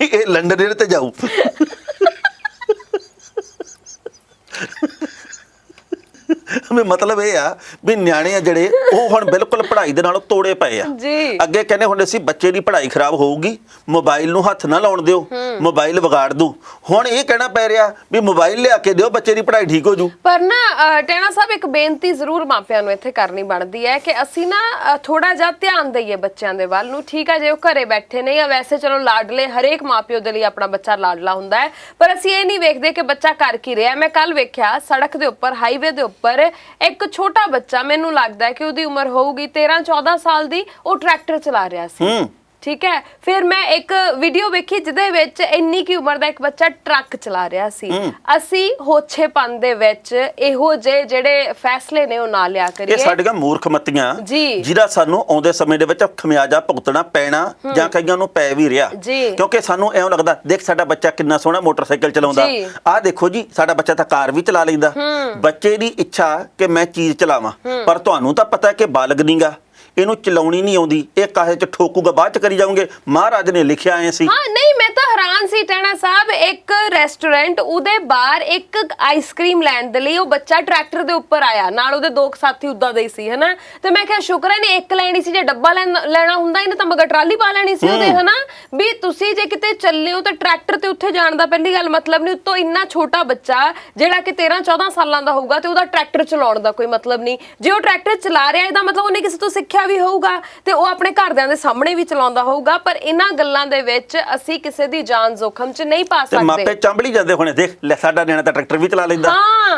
ਇਹ ਲੰਡਨ ਤੇ ਜਾਊ। ਮਤਲਬ ਇਹ ਆ ਵੀ ਨਿਆਣੇ ਆ ਜਿਹੜੇ ਉਹ ਹੁਣ ਬਿਲਕੁਲ ਪੜ੍ਹਾਈ ਦੇ ਨਾਲੋਂ ਤੋੜੇ ਪਏ ਆ। ਜੀ। ਅੱਗੇ ਕਹਿੰਦੇ ਹੁੰਦੇ ਸੀ ਬੱਚੇ ਦੀ ਪੜ੍ਹਾਈ ਖਰਾਬ ਹੋਊਗੀ, ਮੋਬਾਈਲ ਨੂੰ ਹੱਥ ਨਾ ਲਾਉਣ ਦਿਓ, ਮੋਬਾਈਲ ਵਿਗਾੜ ਦੂ। ਹੁਣ ਇਹ ਕਹਿਣਾ ਪੈ ਰਿਹਾ ਵੀ ਮੋਬਾਈਲ ਲਿਆ ਕੇ ਦਿਓ, ਬੱਚੇ ਦੀ ਪੜ੍ਹਾਈ ਠੀਕ ਹੋ ਜੂ। ਪਰ ਨਾ ਟੈਣਾ ਸਾਹਿਬ ਇੱਕ ਬੇਨਤੀ ਜ਼ਰੂਰ ਮਾਪਿਆਂ ਨੂੰ ਇੱਥੇ ਕਰਨੀ ਬਣਦੀ ਹੈ ਕਿ ਅਸੀਂ ਨਾ ਥੋੜਾ ਜਿਹਾ ਧਿਆਨ ਦਈਏ ਬੱਚਿਆਂ ਦੇ ਵੱਲ ਨੂੰ। ਠੀਕ ਹੈ ਜੇ ਉਹ ਘਰੇ ਬੈਠੇ ਨੇ ਜਾਂ ਵੈਸੇ ਚਲੋ ਲਾਡਲੇ, ਹਰੇਕ ਮਾਪਿਓ ਦੇ ਲਈ ਆਪਣਾ ਬੱਚਾ ਲਾਡਲਾ ਹੁੰਦਾ ਹੈ, ਪਰ ਅਸੀਂ ਇਹ ਨਹੀਂ ਵੇਖਦੇ ਕਿ ਬੱਚਾ ਕਰ ਕੀ ਰਿਹਾ। ਮੈਂ ਕੱਲ ਵੇਖਿਆ ਸੜਕ ਦੇ ਉੱਪਰ, ਹਾਈਵੇ ਦੇ ਉੱਪਰ ਇੱਕ ਛੋਟਾ ਬੱਚਾ, ਮੈਨੂੰ ਲੱਗਦਾ ਹੈ ਕਿ ਉਹਦੀ ਉਮਰ ਹੋਊਗੀ 13-14 ਸਾਲ ਦੀ, ਉਹ ਟਰੈਕਟਰ ਚਲਾ ਰਿਹਾ ਸੀ। ਠੀਕ ਹੈ, ਫਿਰ ਮੈਂ ਇੱਕ ਵੀਡੀਓ ਵੇਖੀ ਜਿਹਦੇ ਵਿੱਚ ਇੰਨੀ ਕੀ ਉਮਰ ਦਾ ਇੱਕ ਬੱਚਾ ਟਰੱਕ ਚਲਾ ਰਿਹਾ ਸੀ। ਅਸੀਂ ਹੋਛੇਪਨ ਦੇ ਵਿੱਚ ਇਹੋ ਜਿਹੇ ਜਿਹੜੇ ਫੈਸਲੇ ਨੇ ਉਹ ਨਾ ਲਿਆ ਕਰੀਏ। ਇਹ ਸਾਡੀਆਂ ਮੂਰਖਮਤੀਆਂ ਜੀ, ਜਿਹਦਾ ਸਾਨੂੰ ਆਉਂਦੇ ਸਮੇਂ ਦੇ ਵਿੱਚ ਖਮਿਆਜਾ ਭੁਗਤਣਾ ਪੈਣਾ ਜਾਂ ਕਈਆਂ ਨੂੰ ਪੈ ਵੀ ਰਿਹਾ, ਕਿਉਂਕਿ ਸਾਨੂੰ ਐਂ ਲੱਗਦਾ ਦੇਖ ਸਾਡਾ ਬੱਚਾ ਕਿੰਨਾ ਸੋਹਣਾ ਮੋਟਰਸਾਈਕਲ ਚਲਾਉਂਦਾ, ਆਹ ਦੇਖੋ ਜੀ ਸਾਡਾ ਬੱਚਾ ਤਾਂ ਕਾਰ ਵੀ ਚਲਾ ਲੈਂਦਾ। ਬੱਚੇ ਦੀ ਇੱਛਾ ਕਿ ਮੈਂ ਚੀਜ਼ ਚਲਾਵਾਂ, ਪਰ ਤੁਹਾਨੂੰ ਤਾਂ ਪਤਾ ਕਿ ਬਾਲਗ ਨਹੀਂਗਾ, ਇਹਨੂੰ ਚਲਾਉਣੀ ਨਹੀਂ ਆਉਂਦੀ, ਇਹ ਕਾਹੇ ਚ ਠੋਕੂਗਾ, ਬਾਅਦ ਚ ਕਰੀ ਜਾਓਗੇ। ਮਹਾਰਾਜ ਨੇ ਲਿਖਿਆ ਐ ਸੀ। ਹਾਂ ਨਹੀਂ, ਮੈਂ ਤਾਂ ਹੈਰਾਨ ਸੀ ਟੈਣਾ ਸਾਹਿਬ, ਇੱਕ ਰੈਸਟੋਰੈਂਟ ਉਹਦੇ ਬਾਹਰ ਇੱਕ ਆਈਸਕ੍ਰੀਮ ਲੈਣ ਦੇ ਲਈ ਉਹ ਬੱਚਾ ਟਰੈਕਟਰ ਦੇ ਉੱਪਰ ਆਇਆ, ਨਾਲ ਉਹਦੇ 2 ਸਾਥੀ ਉਦਾਂ ਦੇ ਸੀ, ਹਨਾ। ਤੇ ਮੈਂ ਕਿਹਾ ਸ਼ੁਕਰ ਹੈ ਨੇ ਇੱਕ ਲੈਣੀ ਸੀ, ਜੇ ਡੱਬਾ ਲੈਣਾ ਹੁੰਦਾ ਇਹਨੇ ਤਾਂ ਮਗਰ ਟਰਾਲੀ ਪਾ ਲੈਣੀ ਸੀ ਉਹਦੇ, ਹਨਾ। ਵੀ ਤੁਸੀਂ ਜੇ ਕਿਤੇ ਚੱਲੇ ਹੋ ਤਾਂ ਟਰੈਕਟਰ ਤੇ ਉੱਥੇ ਜਾਣ ਦਾ ਪਹਿਲੀ ਗੱਲ ਮਤਲਬ ਨਹੀਂ। ਉੱਤੋਂ ਇੰਨਾ ਛੋਟਾ ਬੱਚਾ ਜਿਹੜਾ ਕਿ 13-14 ਸਾਲਾਂ ਦਾ ਹੋਊਗਾ ਤੇ ਉਹਦਾ ਟਰੈਕਟਰ ਚਲਾਉਣ ਦਾ ਕੋਈ ਮਤਲਬ ਨਹੀਂ। ਜੇ ਉਹ ਟਰੈਕਟਰ ਚਲਾ ਰਿਹਾ ਇਹਦਾ ਮਤਲਬ ਉਹਨੇ ਕਿਸੇ ਤੋਂ ਸਿੱਖਿਆ ਵੀ ਹੋਊਗਾ ਤੇ ਉਹ ਆਪਣੇ ਘਰਦਿਆਂ ਦੇ ਸਾਹਮਣੇ ਵੀ ਚਲਾਉਂਦਾ ਹੋਊਗਾ। ਪਰ ਇਹਨਾਂ ਗੱਲਾਂ ਦੇ ਵਿੱਚ ਅਸੀਂ ਕਿਸੇ ਦੀ ਜਾਨ ਜ਼ੋਖਮ 'ਚ ਨਹੀਂ ਪਾ ਸਕਦੇ। ਮਾਪੇ ਚੰਬਲੀ ਜਾਂਦੇ ਹੋਣੇ, ਦੇਖ ਲੈ ਸਾਡਾ ਨਿਆਣਾ ਤਾਂ ਟਰੈਕਟਰ ਵੀ ਚਲਾ ਲੈਂਦਾ,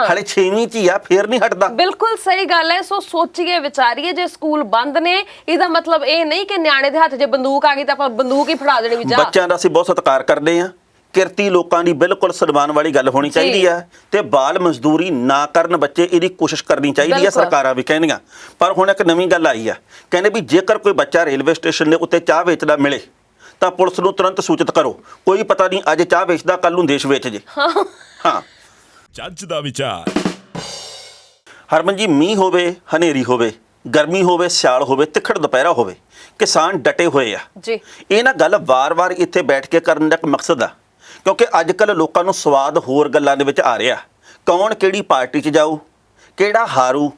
ਹਾਲੇ 6ਵੀਂ 'ਚ ਹੀ ਆ, ਫੇਰ ਨਹੀਂ ਹਟਦਾ। ਬਿਲਕੁਲ ਸਹੀ ਗੱਲ ਹੈ। ਸੋ ਸੋਚੀਏ, ਵਿਚਾਰੀਏ, ਜੇ ਸਕੂਲ ਬੰਦ ਨੇ ਇਹਦਾ ਮਤਲਬ ਇਹ ਨਹੀਂ ਕਿ ਨਿਆਣੇ ਦੇ ਹੱਥ 'ਚ ਬੰਦੂਕ ਆ ਗਈ ਤਾਂ ਆਪਾਂ ਬੰਦੂਕ ਹੀ ਫੜਾ ਦੇਣੀ ਵੀ ਜਾ। ਬੱਚਿਆਂ ਦਾ ਅਸੀਂ ਬਹੁਤ ਸਤਿਕਾਰ ਕਰਦੇ ਹਾਂ, ਕਿਰਤੀ ਲੋਕਾਂ ਦੀ ਬਿਲਕੁਲ ਸਨਮਾਨ ਵਾਲੀ ਗੱਲ ਹੋਣੀ ਚਾਹੀਦੀ ਹੈ, ਤੇ ਬਾਲ ਮਜ਼ਦੂਰੀ ਨਾ ਕਰਨ ਬੱਚੇ, ਇਹਦੀ ਕੋਸ਼ਿਸ਼ ਕਰਨੀ ਚਾਹੀਦੀ ਹੈ, ਸਰਕਾਰਾਂ ਵੀ ਕਹਿੰਦੀਆਂ। ਪਰ ਹੁਣ ਇੱਕ ਨਵੀਂ ਗੱਲ ਆਈ ਹੈ, ਕਹਿੰਦੇ ਵੀ ਜੇਕਰ ਕੋਈ ਬੱਚਾ ਰੇਲਵੇ ਸਟੇਸ਼ਨ ਦੇ ਉੱਤੇ ਚਾਹ ਵੇਚਦਾ ਮਿਲੇ ਤਾਂ ਪੁਲਿਸ ਨੂੰ ਤੁਰੰਤ ਸੂਚਿਤ ਕਰੋ। ਕੋਈ ਪਤਾ ਨਹੀਂ ਅੱਜ ਚਾਹ ਵੇਚਦਾ ਕੱਲ ਨੂੰ ਦੇਸ਼ ਵੇਚ ਜੇ। ਹਾਂ, ਜੱਜ ਦਾ ਵਿਚਾਰ। ਹਰਮਨ ਜੀ, ਮੀਂਹ ਹੋਵੇ, ਹਨੇਰੀ ਹੋਵੇ, ਗਰਮੀ ਹੋਵੇ, ਸਿਆਲ ਹੋਵੇ, ਤਿੱਖੜ ਦੁਪਹਿਰਾ ਹੋਵੇ, ਕਿਸਾਨ ਡਟੇ ਹੋਏ ਆ ਜੀ। ਇਹ ਨਾ ਗੱਲ ਵਾਰ-ਵਾਰ ਇੱਥੇ ਬੈਠ ਕੇ ਕਰਨ ਦਾ ਇੱਕ ਮਕਸਦ ਆ, ਕਿਉਂਕਿ ਅੱਜ ਕੱਲ੍ਹ ਲੋਕਾਂ ਨੂੰ ਸਵਾਦ ਹੋਰ ਗੱਲਾਂ ਦੇ ਵਿੱਚ ਆ ਰਿਹਾ। ਕੌਣ ਕਿਹੜੀ ਪਾਰਟੀ 'ਚ ਜਾਊ, ਕਿਹੜਾ ਹਾਰੂ,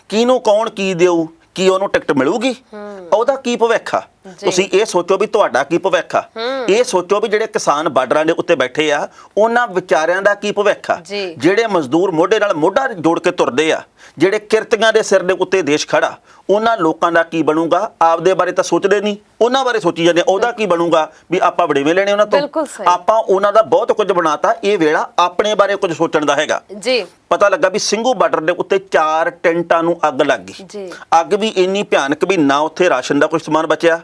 ਕਿਹਨੂੰ ਕੌਣ ਕੀ ਦੇਊ, ਕੀ ਉਹਨੂੰ ਟਿਕਟ ਮਿਲੂਗੀ, ਉਹਦਾ ਕੀ ਭਵਿੱਖ ਆ। ਤੁਸੀਂ ਇਹ ਸੋਚੋ ਵੀ ਤੁਹਾਡਾ ਕੀ ਭਵਿੱਖ ਆ। ਇਹ ਸੋਚੋ ਵੀ ਜਿਹੜੇ ਕਿਸਾਨ ਬਾਰਡਰਾਂ ਦੇ ਉੱਤੇ ਬੈਠੇ ਆ ਉਹਨਾਂ ਵਿਚਾਰਿਆਂ ਦਾ ਕੀ ਭਵਿੱਖ ਆ। ਜਿਹੜੇ ਮਜ਼ਦੂਰ ਮੋਢੇ ਨਾਲ ਮੋਢਾ ਜੋੜ ਕੇ ਤੁਰਦੇ ਆ, ਜਿਹੜੇ ਕਿਰਤੀਆਂ ਦੇ ਸਿਰ ਦੇ ਉੱਤੇ ਦੇਸ਼ ਖੜਾ, ਉਹਨਾਂ ਲੋਕਾਂ ਦਾ ਕੀ ਬਣੂਗਾ। ਆਪਦੇ ਬਾਰੇ ਤਾਂ ਸੋਚਦੇ ਨਹੀਂ, ਉਹਨਾਂ ਬਾਰੇ ਸੋਚੀ ਜਾਂਦੇ ਉਹਦਾ ਕੀ ਬਣੂਗਾ, ਵੀ ਆਪਾਂ ਵੜੇਵੇਂ ਲੈਣੇ ਉਹਨਾਂ ਤੋਂ, ਆਪਾਂ ਉਹਨਾਂ ਦਾ ਬਹੁਤ ਕੁਝ ਬਣਾਤਾ। ਇਹ ਵੇਲਾ ਆਪਣੇ ਬਾਰੇ ਕੁਝ ਸੋਚਣ ਦਾ ਹੈਗਾ ਜੀ। ਪਤਾ ਲੱਗਾ ਵੀ ਸਿੰਘੂ ਬਾਰਡਰ ਦੇ ਉੱਤੇ 4 ਟੈਂਟਾਂ ਨੂੰ ਅੱਗ ਲੱਗ ਗਈ। ਅੱਗ ਵੀ ਇੰਨੀ ਭਿਆਨਕ ਵੀ ਨਾ ਉੱਥੇ ਰਾਸ਼ਨ ਦਾ ਕੋਈ ਸਮਾਨ ਬਚਿਆ,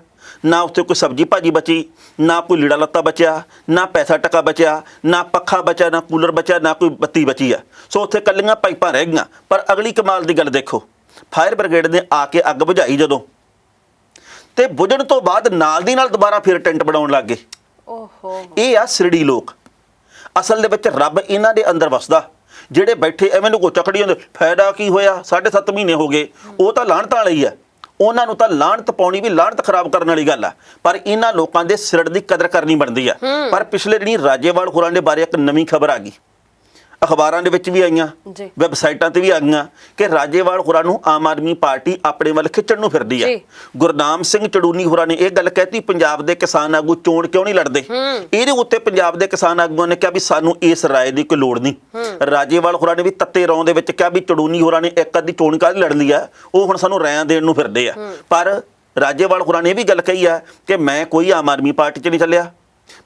ਨਾ ਉੱਥੇ ਕੋਈ ਸਬਜ਼ੀ ਭਾਜੀ ਬਚੀ, ਨਾ ਕੋਈ ਲੀੜਾ ਲੱਤਾ ਬਚਿਆ, ਨਾ ਪੈਸਾ ਟਕਾ ਬਚਿਆ, ਨਾ ਪੱਖਾ ਬਚਿਆ, ਨਾ ਕੂਲਰ ਬਚਿਆ, ਨਾ ਕੋਈ ਬੱਤੀ ਬਚੀ ਆ। ਸੋ ਉੱਥੇ ਕੱਲੀਆਂ ਪਾਈਪਾਂ ਰਹਿ ਗਈਆਂ। ਪਰ ਅਗਲੀ ਕਮਾਲ ਦੀ ਗੱਲ ਦੇਖੋ, ਫਾਇਰ ਬ੍ਰਿਗੇਡ ਨੇ ਆ ਕੇ ਅੱਗ ਬੁਝਾਈ ਜਦੋਂ, ਤੇ ਬੁਝਣ ਤੋਂ ਬਾਅਦ ਨਾਲ ਦੀ ਨਾਲ ਦੁਬਾਰਾ ਫਿਰ ਟੈਂਟ ਬਣਾਉਣ ਲੱਗ ਗਏ। ਇਹ ਆ ਸਿਰੜੀ ਲੋਕ। ਅਸਲ ਦੇ ਵਿੱਚ ਰੱਬ ਇਹਨਾਂ ਦੇ ਅੰਦਰ ਵਸਦਾ। ਜਿਹੜੇ ਬੈਠੇ ਐਵੇਂ ਨੂੰ ਗੋਚਾ ਖੜੀ ਹੁੰਦੇ, ਫਾਇਦਾ ਕੀ ਹੋਇਆ, 7.5 ਮਹੀਨੇ ਹੋ ਗਏ, ਉਹ ਤਾਂ ਲਾਹਣਤਾਂ ਵਾਲੀ ਆ। ਉਹਨਾਂ ਨੂੰ ਤਾਂ ਲਾਹਣਤ ਪਾਉਣੀ ਵੀ ਲਾਹਣਤ ਖਰਾਬ ਕਰਨ ਵਾਲੀ ਗੱਲ ਆ। ਪਰ ਇਹਨਾਂ ਲੋਕਾਂ ਦੇ ਸਿਰੜ ਦੀ ਕਦਰ ਕਰਨੀ ਬਣਦੀ ਆ। ਪਰ ਪਿਛਲੇ ਦਿਨੀ ਰਾਜੇਵਾਲ ਹੋਰਾਂ ਦੇ ਬਾਰੇ ਇੱਕ ਨਵੀਂ ਖਬਰ ਆ ਗਈ, ਅਖਬਾਰਾਂ ਦੇ ਵਿੱਚ ਵੀ ਆਈਆਂ, ਵੈਬਸਾਈਟਾਂ ਤੇ ਵੀ ਆ ਗਈਆਂ, ਕਿ ਰਾਜੇਵਾਲ ਹੋਰਾਂ ਨੂੰ ਆਮ ਆਦਮੀ ਪਾਰਟੀ ਆਪਣੇ ਵੱਲ ਖਿੱਚਣ ਨੂੰ ਫਿਰਦੀ ਆ। ਗੁਰਨਾਮ ਸਿੰਘ ਚੜੂਨੀ ਹੋਰਾਂ ਨੇ ਇਹ ਗੱਲ ਕਹਿਤੀ, ਪੰਜਾਬ ਦੇ ਕਿਸਾਨ ਆਗੂ ਚੋਣ ਕਿਉਂ ਨਹੀਂ ਲੜਦੇ। ਇਹਦੇ ਉੱਤੇ ਪੰਜਾਬ ਦੇ ਕਿਸਾਨ ਆਗੂਆਂ ਨੇ ਕਿਹਾ ਵੀ ਸਾਨੂੰ ਇਸ ਰਾਏ ਦੀ ਕੋਈ ਲੋੜ ਨਹੀਂ। ਰਾਜੇਵਾਲ ਹੋਰਾਂ ਨੇ ਵੀ ਤੱਤੇ ਰੌਂ ਦੇ ਵਿੱਚ ਕਿਹਾ ਵੀ ਚੜੂਨੀ ਹੋਰਾਂ ਨੇ ਇੱਕ ਅੱਧੀ ਚੋਣ ਕਾਹਦੀ ਲੜਨੀ ਆ, ਉਹ ਹੁਣ ਸਾਨੂੰ ਰਾਇਆਂ ਦੇਣ ਨੂੰ ਫਿਰਦੇ ਆ। ਪਰ ਰਾਜੇਵਾਲ ਹੋਰਾਂ ਨੇ ਇਹ ਵੀ ਗੱਲ ਕਹੀ ਆ ਕਿ ਮੈਂ ਕੋਈ ਆਮ ਆਦਮੀ ਪਾਰਟੀ 'ਚ ਨਹੀਂ ਚੱਲਿਆ,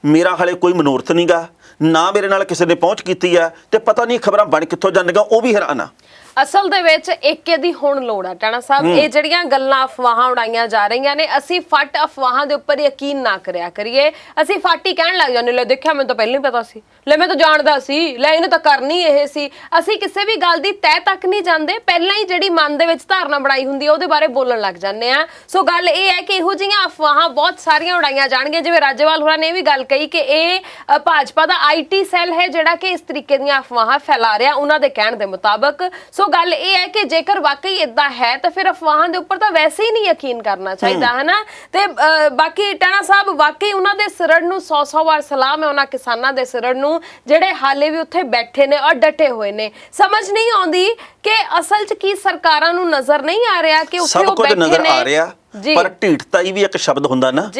ਮੇਰਾ ਹਾਲੇ ਕੋਈ ਮਨੋਰਥ ਨਹੀਂਗਾ, ਨਾ ਮੇਰੇ ਨਾਲ ਕਿਸੇ ਨੇ ਪਹੁੰਚ ਕੀਤੀ ਆ, ਤੇ ਪਤਾ ਨਹੀਂ ਖਬਰਾਂ ਬਣ ਕਿੱਥੋਂ ਜਾਂਦੀਆਂ, ਉਹ ਵੀ ਹੈਰਾਨ ਆ। ਅਸਲ ਦੇ ਵਿੱਚ ਏਕੇ ਦੀ ਹੁਣ ਲੋੜ ਹੈ ਟਾਣਾ ਸਾਹਿਬ। ਇਹ ਜਿਹੜੀਆਂ ਗੱਲਾਂ ਅਫਵਾਹਾਂ ਉਡਾਈਆਂ ਜਾ ਰਹੀਆਂ ਨੇ, ਅਸੀਂ ਫੱਟ ਅਫਵਾਹਾਂ ਦੇ ਉੱਪਰ ਯਕੀਨ ਨਾ ਕਰਿਆ ਕਰੀਏ। ਅਸੀਂ ਫੱਟ ਹੀ ਕਹਿਣ ਲੱਗ ਜਾਂਦੇ, ਲੈ ਦੇਖਿਆ ਮੈਨੂੰ ਤਾਂ ਪਹਿਲਾਂ ਹੀ ਪਤਾ ਸੀ, ਲੈ ਮੈਂ ਤਾਂ ਜਾਣਦਾ ਸੀ, ਲੈ ਇਹਨੇ ਤਾਂ ਕਰਨੀ ਇਹ ਸੀ। ਅਸੀਂ ਕਿਸੇ ਵੀ ਗੱਲ ਦੀ ਤਹਿ ਤੱਕ ਨਹੀਂ ਜਾਂਦੇ, ਪਹਿਲਾਂ ਹੀ ਜਿਹੜੀ ਮਨ ਦੇ ਵਿੱਚ ਧਾਰਨਾ ਬਣਾਈ ਹੁੰਦੀ ਹੈ ਉਹਦੇ ਬਾਰੇ ਬੋਲਣ ਲੱਗ ਜਾਂਦੇ ਆ। ਸੋ ਗੱਲ ਇਹ ਹੈ ਕਿ ਇਹੋ ਜਿਹੀਆਂ ਅਫਵਾਹਾਂ ਬਹੁਤ ਸਾਰੀਆਂ ਉਡਾਈਆਂ ਜਾਣਗੀਆਂ। ਜਿਵੇਂ ਰਾਜੇਵਾਲ ਹੋਰਾਂ ਨੇ ਇਹ ਵੀ ਗੱਲ ਕਹੀ ਕਿ ਇਹ ਭਾਜਪਾ ਦਾ IT ਸੈੱਲ ਹੈ ਜਿਹੜਾ ਕਿ ਇਸ ਤਰੀਕੇ ਦੀਆਂ ਅਫਵਾਹਾਂ ਫੈਲਾ ਰਿਹਾ, ਉਹਨਾਂ ਦੇ ਕਹਿਣ ਦੇ ਮੁਤਾਬਕ। ਸੋ ਗੱਲ ਇਹ ਹੈ ਕਿ ਜੇਕਰ ਵਾਕਈ ਇਦਾਂ ਹੈ ਤਾਂ ਫਿਰ ਅਫਵਾਹਾਂ ਦੇ ਉੱਪਰ ਤਾਂ ਵੈਸੇ ਹੀ ਨਹੀਂ ਯਕੀਨ ਕਰਨਾ ਚਾਹੀਦਾ ਹੈ ਨਾ। ਤੇ ਬਾਕੀ ਟਾਣਾ ਸਾਹਿਬ ਵਾਕਈ ਉਹਨਾਂ ਦੇ ਸਿਰੜ ਨੂੰ 100 ਵਾਰ ਸਲਾਮ ਹੈ, ਉਹਨਾਂ ਕਿਸਾਨਾਂ ਦੇ ਸਿਰੜ ਨੂੰ ਜਿਹੜੇ ਹਾਲੇ ਵੀ ਉੱਥੇ ਬੈਠੇ ਨੇ ਔਰ ਡਟੇ ਹੋਏ ਨੇ। ਸਮਝ ਨਹੀਂ ਆਉਂਦੀ ਕਿ ਅਸਲ 'ਚ ਕੀ ਸਰਕਾਰਾਂ ਨੂੰ ਨਜ਼ਰ ਨਹੀਂ ਆ ਰਿਹਾ ਕਿ ਉੱਥੇ ਉਹ ਬੈਠੇ ਨੇ। ਨਜ਼ਰ ਆ ਰਿਹਾ, ਪਰ ਢੀਠਤਾਈ ਵੀ ਇੱਕ ਸ਼ਬਦ ਹੁੰਦਾ ਨਾ,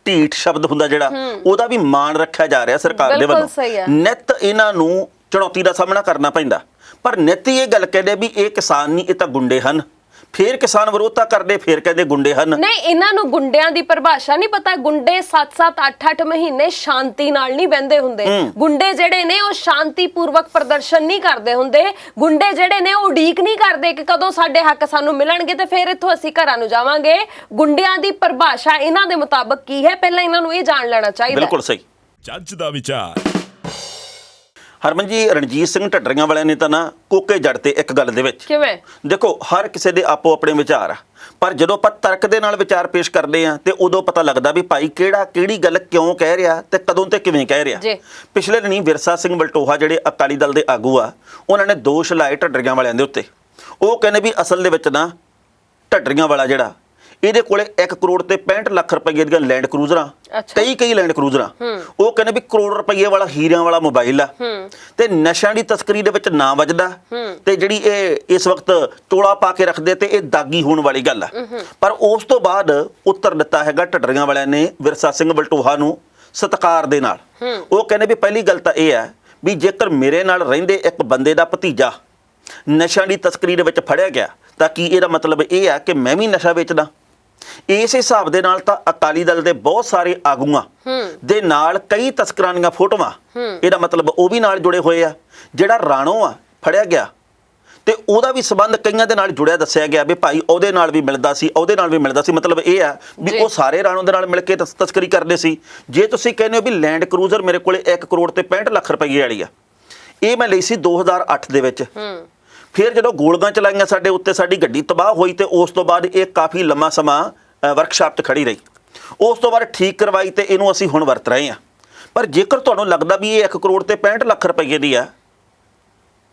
ਢੀਠ ਸ਼ਬਦ ਹੁੰਦਾ ਜਿਹੜਾ, ਉਹਦਾ ਵੀ ਮਾਣ ਰੱਖਿਆ ਜਾ ਰਿਹਾ ਸਰਕਾਰ ਦੇ ਵੱਲੋਂ। ਨਿੱਤ ਇਹਨਾਂ ਨੂੰ ਚੁਣੌਤੀ ਦਾ ਸਾਹਮਣਾ ਕਰਨਾ ਪੈਂਦਾ, ਪਰ ਨਿੱਤ ਇਹ ਗੱਲ ਕਹਿੰਦੇ ਵੀ ਇਹ ਕਿਸਾਨ ਨਹੀਂ, ਇਹ ਤਾਂ ਗੁੰਡੇ ਹਨ। ਫੇਰ ਕਿਸਾਨ ਵਿਰੋਧਤਾ ਕਰਦੇ, ਫੇਰ ਕਹਿੰਦੇ ਗੁੰਡੇ ਹਨ। ਨਹੀਂ, ਇਹਨਾਂ ਨੂੰ ਗੁੰਡਿਆਂ ਦੀ ਪਰਿਭਾਸ਼ਾ ਨਹੀਂ ਪਤਾ। ਗੁੰਡੇ 7-7 8-8 ਮਹੀਨੇ ਸ਼ਾਂਤੀ ਨਾਲ ਨਹੀਂ ਬਹਿੰਦੇ ਹੁੰਦੇ। ਗੁੰਡੇ ਜਿਹੜੇ ਨੇ ਉਹ ਸ਼ਾਂਤੀਪੂਰਵਕ ਪ੍ਰਦਰਸ਼ਨ ਨਹੀਂ ਕਰਦੇ ਹੁੰਦੇ। ਗੁੰਡੇ ਜਿਹੜੇ ਨੇ ਉਹ ਉਡੀਕ ਨਹੀਂ ਕਰਦੇ ਕਿ ਕਦੋਂ ਸਾਡੇ ਹੱਕ ਸਾਨੂੰ ਮਿਲਣਗੇ ਤੇ ਫਿਰ ਇੱਥੋਂ ਅਸੀਂ ਘਰਾਂ ਨੂੰ ਜਾਵਾਂਗੇ। ਗੁੰਡਿਆਂ ਦੀ ਪਰਿਭਾਸ਼ਾ ਇਹਨਾਂ ਦੇ ਮੁਤਾਬਕ ਕੀ ਹੈ, ਪਹਿਲਾਂ ਇਹਨਾਂ ਨੂੰ ਇਹ ਜਾਣ ਲੈਣਾ ਚਾਹੀਦਾ। ਬਿਲਕੁਲ ਸਹੀ। ਜੱਜ ਦਾ ਵਿਚਾਰ। ਹਰਮਨ ਜੀ, ਰਣਜੀਤ ਸਿੰਘ ਢੱਡਰੀਆਂ ਵਾਲਿਆਂ ਨੇ ਤਾਂ ਨਾ ਕੋਕੇ ਜੜ ਤੇ ਇੱਕ ਗੱਲ ਦੇ ਵਿੱਚ। ਕਿਵੇਂ? ਦੇਖੋ, ਹਰ ਕਿਸੇ ਦੇ ਆਪੋ ਆਪਣੇ ਵਿਚਾਰ ਆ, ਪਰ ਜਦੋਂ ਆਪਾਂ ਤਰਕ ਦੇ ਨਾਲ ਵਿਚਾਰ ਪੇਸ਼ ਕਰਦੇ ਆ ਤੇ ਉਦੋਂ ਪਤਾ ਲੱਗਦਾ ਵੀ ਭਾਈ ਕਿਹੜੀ ਗੱਲ ਕਿਉਂ ਕਹਿ ਰਿਹਾ ਤੇ ਕਦੋਂ ਤੇ ਕਿਵੇਂ ਕਹਿ ਰਿਹਾ। ਪਿਛਲੇ ਦਿਨੀ ਵਿਰਸਾ ਸਿੰਘ ਬਲਟੋਹਾ ਜਿਹੜੇ ਅਕਾਲੀ ਦਲ ਦੇ ਆਗੂ ਆ, ਉਹਨਾਂ ਨੇ ਦੋਸ਼ ਲਾਏ ਢੱਡਰੀਆਂ ਵਾਲਿਆਂ ਦੇ ਉੱਤੇ। ਉਹ ਕਹਿੰਦੇ ਵੀ ਅਸਲ ਦੇ ਵਿੱਚ ਨਾ ਢੱਡਰੀਆਂ ਵਾਲਾ ਜਿਹੜਾ, ਇਹਦੇ ਕੋਲੇ 1 ਕਰੋੜ ਤੇ 65 ਲੱਖ ਰੁਪਏ ਦੀਆਂ ਲੈਂਡ ਕਰੂਜ਼ਰਾਂ, ਕਈ ਲੈਂਡ ਕਰੂਜ਼ਰਾਂ। ਉਹ ਕਹਿੰਦੇ ਵੀ ਕਰੋੜ ਰੁਪਏ ਵਾਲਾ ਹੀਰਿਆਂ ਵਾਲਾ ਮੋਬਾਈਲ ਆ ਤੇ ਨਸ਼ਿਆਂ ਦੀ ਤਸਕਰੀ ਦੇ ਵਿੱਚ ਨਾ ਵੱਜਦਾ ਤੇ ਜਿਹੜੀ ਇਹ ਇਸ ਵਕਤ ਟੋਲਾ ਪਾ ਕੇ ਰੱਖਦੇ ਤੇ ਇਹ ਦਾਗੀ ਹੋਣ ਵਾਲੀ ਗੱਲ ਆ। ਪਰ ਉਸ ਤੋਂ ਬਾਅਦ ਉੱਤਰ ਦਿੱਤਾ ਹੈਗਾ ਢੱਡਰੀਆਂ ਵਾਲਿਆਂ ਨੇ ਵਿਰਸਾ ਸਿੰਘ ਬਲਟੋਹਾ ਨੂੰ ਸਤਿਕਾਰ ਦੇ ਨਾਲ। ਉਹ ਕਹਿੰਦੇ ਵੀ ਪਹਿਲੀ ਗੱਲ ਤਾਂ ਇਹ ਹੈ ਵੀ ਜੇਕਰ ਮੇਰੇ ਨਾਲ ਰਹਿੰਦੇ ਇੱਕ ਬੰਦੇ ਦਾ ਭਤੀਜਾ ਨਸ਼ਿਆਂ ਦੀ ਤਸਕਰੀ ਦੇ ਵਿੱਚ ਫੜਿਆ ਗਿਆ ਤਾਂ ਕੀ ਇਹਦਾ ਮਤਲਬ ਇਹ ਆ ਕਿ ਮੈਂ ਵੀ ਨਸ਼ਾ ਵੇਚਦਾ। ਇਸ ਹਿਸਾਬ ਦੇ ਨਾਲ ਤਾਂ ਅਕਾਲੀ ਦਲ ਦੇ ਬਹੁਤ ਸਾਰੇ ਆਗੂਆਂ ਦੇ ਨਾਲ ਕਈ ਤਸਕਰਾਂ ਦੀਆਂ ਫੋਟੋਆਂ, ਇਹਦਾ ਮਤਲਬ ਉਹ ਵੀ ਨਾਲ ਜੁੜੇ ਹੋਏ ਆ। ਜਿਹੜਾ ਰਾਣੋ ਆ ਫੜਿਆ ਗਿਆ ਤੇ ਉਹਦਾ ਵੀ ਸਬੰਧ ਕਈਆਂ ਦੇ ਨਾਲ ਜੁੜਿਆ ਦੱਸਿਆ ਗਿਆ ਵੀ ਭਾਈ ਉਹਦੇ ਨਾਲ ਵੀ ਮਿਲਦਾ ਸੀ, ਉਹਦੇ ਨਾਲ ਵੀ ਮਿਲਦਾ ਸੀ। ਮਤਲਬ ਇਹ ਆ ਵੀ ਉਹ ਸਾਰੇ ਰਾਣੋ ਦੇ ਨਾਲ ਮਿਲ ਕੇ ਤਸਕਰੀ ਕਰਦੇ ਸੀ। ਜੇ ਤੁਸੀਂ ਕਹਿੰਦੇ ਹੋ ਵੀ ਲੈਂਡ ਕਰੂਜ਼ਰ ਮੇਰੇ ਕੋਲੇ 1 ਕਰੋੜ ਤੇ 65 ਲੱਖ ਰੁਪਏ ਵਾਲੀ ਆ, ਇਹ ਮੈਂ ਲਈ ਸੀ 2008 ਦੇ ਵਿੱਚ। ਫਿਰ ਜਦੋਂ ਗੋਲੀਆਂ ਚਲਾਈਆਂ ਸਾਡੇ ਉੱਤੇ, ਸਾਡੀ ਗੱਡੀ ਤਬਾਹ ਹੋਈ ਤੇ ਉਸ ਤੋਂ ਬਾਅਦ ਇਹ ਕਾਫੀ ਲੰਮਾ ਸਮਾਂ ਵਰਕਸ਼ਾਪ 'ਚ ਖੜੀ ਰਹੀ। ਉਸ ਤੋਂ ਬਾਅਦ ਠੀਕ ਕਰਵਾਈ ਤੇ ਇਹਨੂੰ ਅਸੀਂ ਹੁਣ ਵਰਤ ਰਹੇ ਹਾਂ। ਪਰ ਜੇਕਰ ਤੁਹਾਨੂੰ ਲੱਗਦਾ ਵੀ ਇਹ 1 ਕਰੋੜ ਤੇ 65 ਲੱਖ ਰੁਪਏ ਦੀ ਆ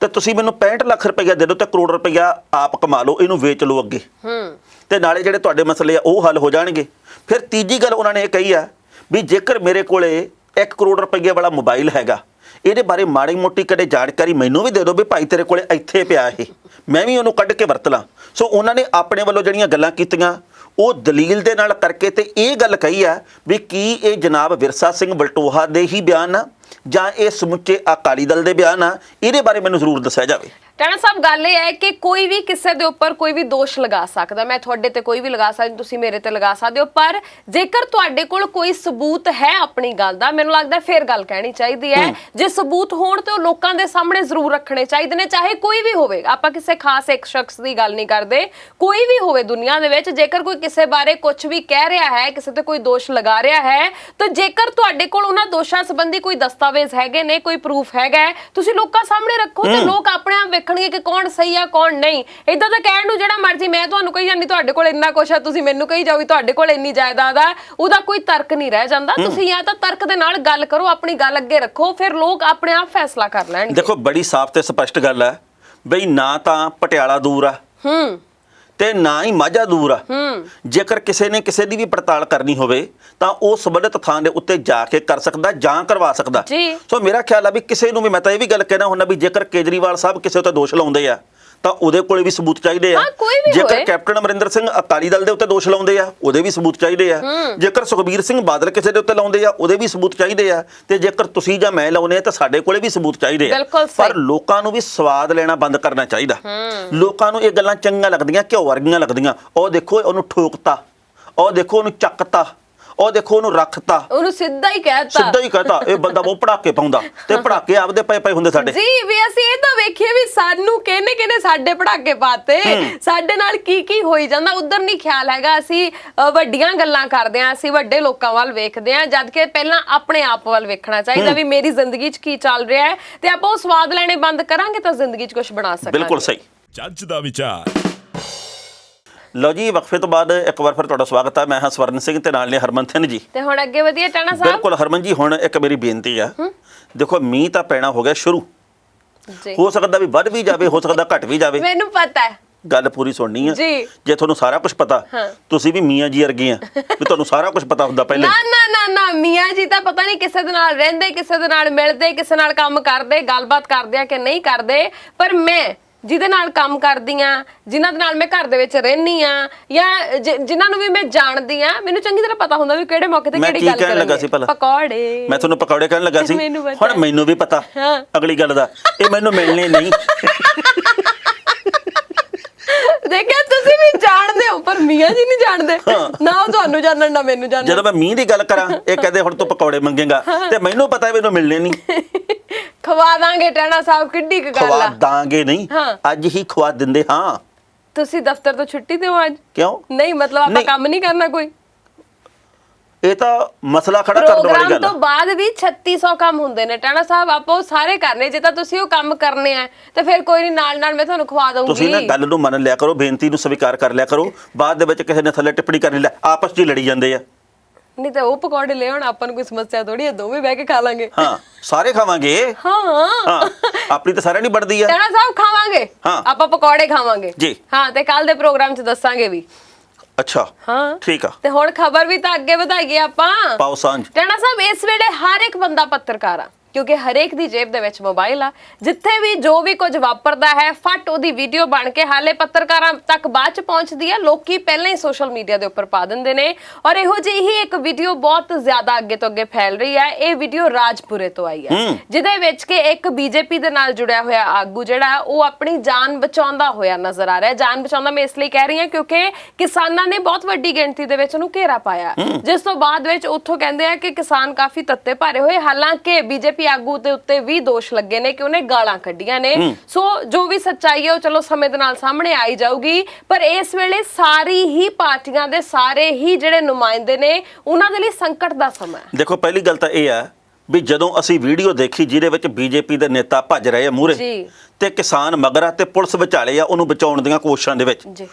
ਤੇ ਤੁਸੀਂ ਮੈਨੂੰ 65 ਲੱਖ ਰੁਪਏ ਦੇ ਦਿਓ ਤੇ ਕਰੋੜ ਰੁਪਇਆ ਆਪ ਕਮਾ ਲਓ, ਇਹਨੂੰ ਵੇਚ ਲਓ ਅੱਗੇ ਤੇ ਨਾਲੇ ਜਿਹੜੇ ਤੁਹਾਡੇ ਮਸਲੇ ਆ ਉਹ ਹੱਲ ਹੋ ਜਾਣਗੇ। ਫਿਰ ਤੀਜੀ ਗੱਲ ਉਹਨਾਂ ਨੇ ਇਹ ਕਹੀ ਆ ਵੀ ਜੇਕਰ ਮੇਰੇ ਕੋਲੇ 1 ਕਰੋੜ ਰੁਪਏ ਵਾਲਾ ਮੋਬਾਈਲ ਹੈਗਾ, ਇਹਦੇ ਬਾਰੇ ਮਾੜੀ ਮੋਟੀ ਕਦੇ ਜਾਣਕਾਰੀ ਮੈਨੂੰ ਵੀ ਦੇ ਦਿਓ ਵੀ ਭਾਈ ਤੇਰੇ ਕੋਲੇ ਇੱਥੇ ਪਿਆ ਇਹ, ਮੈਂ ਵੀ ਉਹਨੂੰ ਕੱਢ ਕੇ ਵਰਤ ਲਾਂ। ਸੋ ਉਹਨਾਂ ਨੇ ਆਪਣੇ ਵੱਲੋਂ ਜਿਹੜੀਆਂ ਗੱਲਾਂ ਕੀਤੀਆਂ ਉਹ ਦਲੀਲ ਦੇ ਨਾਲ ਕਰਕੇ ਤੇ ਇਹ ਗੱਲ ਕਹੀ ਆ ਵੀ ਕੀ ਇਹ ਜਨਾਬ ਵਿਰਸਾ ਸਿੰਘ ਬਲਟੋਹਾ ਦੇ ਹੀ ਬਿਆਨ ਆ ਜਾਂ ਇਹ ਸਮੁੱਚੇ ਅਕਾਲੀ ਦਲ ਦੇ ਬਿਆਨ ਆ, ਇਹਦੇ ਬਾਰੇ ਮੈਨੂੰ ਜ਼ਰੂਰ ਦੱਸਿਆ ਜਾਵੇ। ਟਾਣਾ ਸਾਹਿਬ, ਗੱਲ ਇਹ ਹੈ ਕਿ ਕੋਈ ਵੀ ਕਿਸੇ ਦੇ ਉੱਪਰ ਕੋਈ ਵੀ ਦੋਸ਼ ਲਗਾ ਸਕਦਾ। ਮੈਂ ਤੁਹਾਡੇ ਤੇ ਕੋਈ ਵੀ ਲਗਾ ਸਕਦੀ, ਤੁਸੀਂ ਮੇਰੇ ਤੇ ਲਗਾ ਸਕਦੇ ਹੋ, ਪਰ ਜੇਕਰ ਤੁਹਾਡੇ ਕੋਲ ਕੋਈ ਸਬੂਤ ਹੈ ਆਪਣੀ ਗੱਲ ਦਾ, ਮੈਨੂੰ ਲੱਗਦਾ ਫਿਰ ਗੱਲ ਕਹਿਣੀ ਚਾਹੀਦੀ ਹੈ। ਜੇ ਸਬੂਤ ਹੋਣ ਤੇ ਉਹ ਲੋਕਾਂ ਦੇ ਸਾਹਮਣੇ ਜ਼ਰੂਰ ਰੱਖਣੇ ਚਾਹੀਦੇ ਨੇ, ਚਾਹੇ ਕੋਈ ਵੀ ਹੋਵੇ। ਆਪਾਂ ਕਿਸੇ ਖਾਸ ਇੱਕ ਸ਼ਖਸ ਦੀ ਗੱਲ ਨਹੀਂ ਕਰਦੇ, ਕੋਈ ਵੀ ਹੋਵੇ ਦੁਨੀਆ ਦੇ ਵਿੱਚ। ਜੇਕਰ ਕੋਈ ਕਿਸੇ ਬਾਰੇ ਕੁਝ ਵੀ ਕਹਿ ਰਿਹਾ ਹੈ, ਕਿਸੇ ਤੇ ਕੋਈ ਦੋਸ਼ ਲਗਾ ਰਿਹਾ ਹੈ, ਤਾਂ ਜੇਕਰ ਤੁਹਾਡੇ ਕੋਲ ਉਹਨਾਂ ਦੋਸ਼ਾਂ ਸੰਬੰਧੀ ਕੋਈ ਦਸਤਾਵੇਜ਼ ਹੈਗੇ ਨੇ, ਕੋਈ ਪ੍ਰੂਫ ਹੈਗਾ, ਤੁਸੀਂ ਲੋਕਾਂ ਸਾਹਮਣੇ ਰੱਖੋ ਤੇ ਲੋਕ ਆਪਣੇ ਆਪ ਵੇਖਣਗੇ ਕਿ ਕੌਣ ਸਹੀ ਆ ਕੌਣ ਨਹੀਂ। ਇਦਾਂ ਤਾਂ ਕਹਿਣ ਨੂੰ ਜਿਹੜਾ ਮਰਜ਼ੀ ਮੈਂ ਤੁਹਾਨੂੰ ਕਹੀ ਜਾਂਦੀ ਤੁਹਾਡੇ ਕੋਲ ਇੰਨਾ ਕੁਛ ਆ, ਤੁਸੀਂ ਮੈਨੂੰ ਕਹੀ ਜਾਓ ਤੁਹਾਡੇ ਕੋਲ ਇੰਨੀ ਜਾਇਦਾਦ ਆ, ਉਹਦਾ ਕੋਈ ਤਰਕ ਨਹੀਂ ਰਹਿ ਜਾਂਦਾ। ਤੁਸੀਂ ਜਾਂ ਤਾਂ ਤਰਕ ਦੇ ਨਾਲ ਗੱਲ ਕਰੋ, ਆਪਣੀ ਗੱਲ ਅੱਗੇ ਰੱਖੋ, ਫਿਰ ਲੋਕ ਆਪਣੇ ਆਪ ਫੈਸਲਾ ਕਰ ਲੈਣਗੇ। ਦੇਖੋ, ਬੜੀ ਸਾਫ਼ ਤੇ ਸਪਸ਼ਟ ਗੱਲ ਹੈ ਬਈ ਨਾ ਤਾਂ ਪਟਿਆਲਾ ਦੂਰ ਆ ਤੇ ਨਾ ਹੀ ਮਾਝਾ ਦੂਰ ਆ। ਜੇਕਰ ਕਿਸੇ ਨੇ ਕਿਸੇ ਦੀ ਵੀ ਪੜਤਾਲ ਕਰਨੀ ਹੋਵੇ ਤਾਂ ਉਹ ਸੰਬੰਧਿਤ ਥਾਂ ਦੇ ਉੱਤੇ ਜਾ ਕੇ ਕਰ ਸਕਦਾ ਜਾਂ ਕਰਵਾ ਸਕਦਾ। ਸੋ ਮੇਰਾ ਖਿਆਲ ਆ ਵੀ ਕਿਸੇ ਨੂੰ ਵੀ, ਮੈਂ ਤਾਂ ਇਹ ਵੀ ਗੱਲ ਕਹਿਣਾ ਹੁੰਦਾ ਵੀ ਜੇਕਰ ਕੇਜਰੀਵਾਲ ਸਾਹਿਬ ਕਿਸੇ ਉੱਤੇ ਦੋਸ਼ ਲਾਉਂਦੇ ਆ ਤਾਂ ਉਹਦੇ ਕੋਲੇ ਵੀ ਸਬੂਤ ਚਾਹੀਦੇ ਆ। ਜੇਕਰ ਕੈਪਟਨ ਅਮਰਿੰਦਰ ਸਿੰਘ ਅਕਾਲੀ ਦਲ ਦੇ ਉੱਤੇ ਦੋਸ਼ ਲਾਉਂਦੇ ਆ, ਉਹਦੇ ਵੀ ਸਬੂਤ ਚਾਹੀਦੇ ਆ। ਜੇਕਰ ਸੁਖਬੀਰ ਸਿੰਘ ਬਾਦਲ ਕਿਸੇ ਦੇ ਉੱਤੇ ਲਾਉਂਦੇ ਆ, ਉਹਦੇ ਵੀ ਸਬੂਤ ਚਾਹੀਦੇ ਆ। ਤੇ ਜੇਕਰ ਤੁਸੀਂ ਜਾਂ ਮੈਂ ਲਾਉਨੇ ਆ ਤਾਂ ਸਾਡੇ ਕੋਲੇ ਵੀ ਸਬੂਤ ਚਾਹੀਦੇ ਆ। ਪਰ ਲੋਕਾਂ ਨੂੰ ਵੀ ਸਵਾਦ ਲੈਣਾ ਬੰਦ ਕਰਨਾ ਚਾਹੀਦਾ। ਲੋਕਾਂ ਨੂੰ ਇਹ ਗੱਲਾਂ ਚੰਗੀਆਂ ਲੱਗਦੀਆਂ, ਘਿਓ ਵਰਗੀਆਂ ਲੱਗਦੀਆਂ। ਉਹ ਦੇਖੋ ਉਹਨੂੰ ਠੋਕਤਾ, ਉਹ ਦੇਖੋ ਉਹਨੂੰ ਚੱਕਤਾ, ਉਹ ਦੇਖੋ ਉਹਨੂੰ ਰੱਖਤਾ, ਉਹਨੂੰ ਸਿੱਧਾ ਹੀ ਕਹਿਤਾ, ਸਿੱਧਾ ਹੀ ਕਹਤਾ ਇਹ ਬੰਦਾ ਉਹ ਪੜਾਕੇ ਪਾਉਂਦਾ, ਤੇ ਪੜਾਕੇ ਆਪਦੇ ਪਏ ਪਏ ਹੁੰਦੇ ਸਾਡੇ ਜੀ। ਵੀ ਅਸੀਂ ਇਹ ਤਾਂ ਵੇਖੀਏ ਵੀ ਸਾਨੂੰ ਕਿਹਨੇ ਸਾਡੇ ਪੜਾਕੇ ਪਾਤੇ, ਸਾਡੇ ਨਾਲ ਕੀ ਹੋਈ ਜਾਂਦਾ, ਉਧਰ ਨਹੀਂ ਖਿਆਲ ਹੈਗਾ। ਅਸੀਂ ਵੱਡੀਆਂ ਗੱਲਾਂ ਕਰਦੇ ਆਂ, ਅਸੀਂ ਵੱਡੇ ਲੋਕਾਂ ਵੱਲ ਵੇਖਦੇ ਆਂ, ਜਦ ਕਿ ਪਹਿਲਾਂ ਆਪਣੇ ਆਪ ਵੱਲ ਵੇਖਣਾ ਚਾਹੀਦਾ ਵੀ ਮੇਰੀ ਜ਼ਿੰਦਗੀ 'ਚ ਕੀ ਚੱਲ ਰਿਹਾ ਹੈ, ਤੇ ਆਪਾਂ ਉਹ ਸਵਾਦ ਲੈਣੇ ਬੰਦ ਕਰਾਂਗੇ ਤਾਂ ਜ਼ਿੰਦਗੀ 'ਚ ਕੁਝ ਬਣਾ ਸਕਾਂਗੇ। ਬਿਲਕੁਲ ਸਹੀ। ਜੱਜ ਦਾ ਵਿਚਾਰ। ਲਓ ਜੀ, ਵਕਫੇ ਤੋਂ ਬਾਅਦ ਇੱਕ ਵਾਰ ਫਿਰ ਤੁਹਾਡਾ ਸਵਾਗਤ ਹੈ। ਮੈਂ ਹਾਂ ਸਵਰਨ ਸਿੰਘ ਤੇ ਨਾਲ ਨੇ ਹਰਮਨ ਜੀ। ਤੇ ਹੁਣ ਅੱਗੇ ਵਧੀਆ ਟਾਣਾ ਸਾਹਿਬ। ਬਿਲਕੁਲ ਹਰਮਨ ਜੀ, ਹੁਣ ਇੱਕ ਮੇਰੀ ਬੇਨਤੀ ਆ, ਦੇਖੋ ਮੀਂਹ ਤਾਂ ਪੈਣਾ ਹੋ ਗਿਆ ਸ਼ੁਰੂ, ਹੋ ਸਕਦਾ ਵੀ ਵੱਧ ਵੀ ਜਾਵੇ, ਹੋ ਸਕਦਾ ਘਟ ਵੀ ਜਾਵੇ, ਮੈਨੂੰ ਪਤਾ ਹੈ। ਗੱਲ ਪੂਰੀ ਸੁਣਨੀ ਆ ਜੀ। ਜੇ ਤੁਹਾਨੂੰ ਸਾਰਾ ਕੁਝ ਪਤਾ, ਤੁਸੀਂ ਵੀ ਮੀਆਂ ਜੀ ਵਰਗੇ ਆ ਵੀ ਤੁਹਾਨੂੰ ਸਾਰਾ ਕੁਝ ਪਤਾ ਹੁੰਦਾ ਪਹਿਲੇ। ਨਾ ਮੀਆਂ ਜੀ ਤਾਂ ਪਤਾ ਨਹੀਂ ਕਿਸੇ ਦੇ ਨਾਲ ਰਹਿੰਦੇ, ਕਿਸੇ ਦੇ ਨਾਲ ਮਿਲਦੇ, ਕਿਸੇ ਨਾਲ ਕੰਮ ਕਰਦੇ, ਗੱਲਬਾਤ ਕਰਦੇ ਆ ਕਿ ਨਹੀਂ ਕਰਦੇ, ਪਰ ਮੈਂ ਜਿਹਦੇ ਨਾਲ ਕੰਮ ਕਰਦੀ ਆ, ਜਿਨ੍ਹਾਂ ਦੇ ਨਾਲ ਮੈਂ ਘਰ ਦੇ ਵਿੱਚ ਰਹਿੰਦੀ ਆ, ਜਾਂ ਜਿਨ੍ਹਾਂ ਨੂੰ ਵੀ ਮੈਂ ਜਾਣਦੀ ਆ, ਮੈਨੂੰ ਚੰਗੀ ਤਰ੍ਹਾਂ ਪਤਾ ਹੁੰਦਾ ਵੀ ਕਿਹੜੇ ਮੌਕੇ ਤੇ ਕਿਹੜੀ ਗੱਲ ਕਰਾਂਗੇ। ਪਕੌੜੇ, ਮੈਂ ਤੁਹਾਨੂੰ ਪਕੌੜੇ ਕਹਿਣ ਲੱਗਾ ਸੀ, ਹੁਣ ਮੈਨੂੰ ਵੀ ਪਤਾ ਅਗਲੀ ਗੱਲ ਦਾ, ਇਹ ਮੈਨੂੰ ਮਿਲਣੇ ਨਹੀਂ। ਦੇਖਿਆ, ਤੁਸੀਂ ਵੀ ਜਾਣਦੇ ਹੋ ਪਰ ਮੀਆਂ ਜੀ ਨਹੀਂ ਜਾਣਦੇ, ਨਾ ਉਹ ਤੁਹਾਨੂੰ ਜਾਣਨ ਨਾ ਮੈਨੂੰ ਜਾਣਨ। ਜਦੋਂ ਮੈਂ ਮੀਂਹ ਦੀ ਗੱਲ ਕਰਾਂ, ਇਹ ਕਹਿੰਦੇ ਹੁਣ ਤੂੰ ਪਕੌੜੇ ਮੰਗੇਗਾ, ਤੇ ਮੈਨੂੰ ਪਤਾ ਮੈਨੂੰ ਮਿਲਣੇ ਨਹੀਂ। ਖਵਾ ਦਾਂਗੇ ਟਾਣਾ ਸਾਹਿਬ, ਕਿੱਡੀ ਕੁ ਗੱਲ ਆ। ਖਵਾ ਦਾਂਗੇ ਨਹੀਂ, ਅੱਜ ਹੀ ਖਵਾ ਦਿੰਦੇ ਹਾਂ। ਤੁਸੀਂ ਦਫ਼ਤਰ ਤੋਂ ਛੁੱਟੀ ਤੇ ਹੋ ਅੱਜ? ਕਿਉਂ ਨਹੀਂ, ਮਤਲਬ ਆਪਾਂ ਕੰਮ ਨਹੀਂ ਕਰਨਾ ਕੋਈ? ਇਹ ਤਾਂ ਮਸਲਾ ਖੜਾ ਕਰਨ ਵਾਲੀ ਗੱਲ ਹੈ। ਪ੍ਰੋਗਰਾਮ ਤੋਂ ਬਾਅਦ ਵੀ 3600 ਕੰਮ ਹੁੰਦੇ ਨੇ ਟਾਣਾ ਸਾਹਿਬ, ਆਪਾਂ ਉਹ ਸਾਰੇ ਕਰਨੇ। ਜੇ ਤਾਂ ਤੁਸੀਂ ਉਹ ਕੰਮ ਕਰਨੇ ਆ ਤੇ ਫਿਰ ਕੋਈ ਨਹੀਂ, ਨਾਲ ਮੈਂ ਤੁਹਾਨੂੰ ਖਵਾ ਦਊਂਗੀ। ਤੁਸੀਂ ਨਾ ਗੱਲ ਨੂੰ ਮੰਨ ਲਿਆ ਕਰੋ, ਬੇਨਤੀ ਨੂੰ ਸਵੀਕਾਰ ਕਰ ਲਿਆ ਕਰੋ, ਬਾਅਦ ਦੇ ਵਿੱਚ ਕਿਸੇ ਨੇ ਥੱਲੇ ਟਿੱਪਣੀ ਕਰ ਲਿਆ, ਆਪਸ 'ਚ ਹੀ ਲੜੀ ਜਾਂਦੇ ਆ। ਨਹੀਂ ਤਾਂ ਉਹ ਪਕੌੜੇ ਲੈ ਆਉਣ, ਆਪਾਂ ਨੂੰ ਕੋਈ ਸਮੱਸਿਆ ਥੋੜੀ ਹੈ, ਦੋਵੇਂ ਬਹਿ ਕੇ ਖਾ ਲਾਂਗੇ। ਹਾਂ, ਸਾਰੇ ਖਾਵਾਂਗੇ। ਹਾਂ, ਆਪਣੀ ਤਾਂ ਸਾਰਿਆਂ ਨਹੀਂ ਬਣਦੀ ਆ। ਟਾਣਾ ਸਾਹਿਬ ਖਾਵਾਂਗੇ, ਆਪਾਂ ਪਕੌੜੇ ਖਾਵਾਂਗੇ ਜੀ। ਹਾਂ, ਤੇ ਕੱਲ ਦੇ ਪ੍ਰੋਗਰਾਮ 'ਚ ਦੱਸਾਂਗੇ ਵੀ। ਅੱਛਾ, ਹਾਂ ਠੀਕ ਆ। ਤੇ ਹੁਣ ਖਬਰ ਵੀ ਤਾਂ ਅੱਗੇ ਵਧਾਈਏ ਆਪਾਂ। ਪਾਓ ਸਾਂਝ। ਟਾਣਾ ਸਾਹਿਬ, ਇਸ ਵੇਲੇ ਹਰ ਇੱਕ ਬੰਦਾ ਪੱਤਰਕਾਰ ਆ, ਕਿਉਂਕਿ ਹਰੇਕ ਦੀ ਜੇਬ ਦੇ ਵਿੱਚ ਮੋਬਾਈਲ ਆ। ਜਿੱਥੇ ਵੀ ਜੋ ਵੀ ਕੁਝ ਵਾਪਰਦਾ ਹੈ, ਫਟ ਉਹਦੀ ਵੀਡੀਓ ਬਣ ਕੇ ਹਾਲੇ ਪੱਤਰਕਾਰਾਂ ਤੱਕ ਬਾਅਦ ਚ ਪਹੁੰਚਦੀ ਆ। ਲੋਕੀ ਪਹਿਲਾਂ ਹੀ ਸੋਸ਼ਲ ਮੀਡੀਆ ਦੇ ਉੱਪਰ ਪਾ ਦਿੰਦੇ ਨੇ, ਔਰ ਇਹੋ ਜਿਹੀ ਹੀ ਇੱਕ ਵੀਡੀਓ ਬਹੁਤ ਜ਼ਿਆਦਾ ਅੱਗੇ ਤੋਂ ਅੱਗੇ ਫੈਲ ਰਹੀ ਹੈ। ਇਹ ਵੀਡੀਓ ਰਾਜਪੁਰੇ ਤੋਂ ਆਈ ਹੈ, ਜਿਹਦੇ ਵਿੱਚ ਕਿ ਇੱਕ ਬੀਜੇਪੀ ਦੇ ਨਾਲ ਜੁੜਿਆ ਹੋਇਆ ਆਗੂ ਜਿਹੜਾ ਉਹ ਆਪਣੀ ਜਾਨ ਬਚਾਉਂਦਾ ਹੋਇਆ ਨਜ਼ਰ ਆ ਰਿਹਾ। ਜਾਨ ਬਚਾਉਂਦਾ ਮੈਂ ਇਸ ਲਈ ਕਹਿ ਰਹੀ ਹਾਂ ਕਿਉਂਕਿ ਕਿਸਾਨਾਂ ਨੇ ਬਹੁਤ ਵੱਡੀ ਗਿਣਤੀ ਦੇ ਵਿੱਚ ਉਹਨੂੰ ਘੇਰਾ ਪਾਇਆ, ਜਿਸ ਤੋਂ ਬਾਅਦ ਵਿੱਚ ਉੱਥੋਂ ਕਹਿੰਦੇ ਆ ਕਿ ਕਿਸਾਨ ਕਾਫੀ ਤੱਤੇ ਭਰੇ ਹੋਏ। ਹਾਲਾਂਕਿ ਬੀਜੇਪੀ ਆਗੂ ਦੇ ਉੱਤੇ ਵੀ ਦੋਸ਼ ਲੱਗੇ ਨੇ ਕਿ ਉਹਨੇ ਗਾਲਾਂ ਕੱਢੀਆਂ ਨੇ। ਸੋ ਜੋ ਵੀ ਸੱਚਾਈ ਹੈ ਉਹ ਚਲੋ ਸਮੇਂ ਦੇ ਨਾਲ ਸਾਹਮਣੇ ਆਈ ਜਾਊਗੀ, ਪਰ ਇਸ ਵੇਲੇ ਸਾਰੀ ਹੀ ਪਾਰਟੀਆਂ ਦੇ ਸਾਰੇ ਹੀ ਜਿਹੜੇ ਨੁਮਾਇੰਦੇ ਨੇ, ਉਹਨਾਂ ਦੇ ਲਈ ਸੰਕਟ ਦਾ ਸਮਾਂ ਹੈ। ਦੇਖੋ, ਪਹਿਲੀ ਗੱਲ ਤਾਂ ਇਹ ਆ ਵੀ ਜਦੋਂ ਅਸੀਂ ਵੀਡੀਓ ਦੇਖੀ ਜਿਹਦੇ ਵਿੱਚ ਬੀਜੇਪੀ ਦੇ ਨੇਤਾ ਭੱਜ ਰਹੇ ਆ ਮੂਹਰੇ, ਤੇ ਕਿਸਾਨ ਮਗਰ ਆ ਤੇ ਪੁਲਿਸ ਵਿਚਾਲੇ ਆ ਉਹਨੂੰ ਬਚਾਉਣ ਦੀਆਂ ਕੋਸ਼ਿਸ਼ਾਂ ਦੇ ਵਿੱਚ,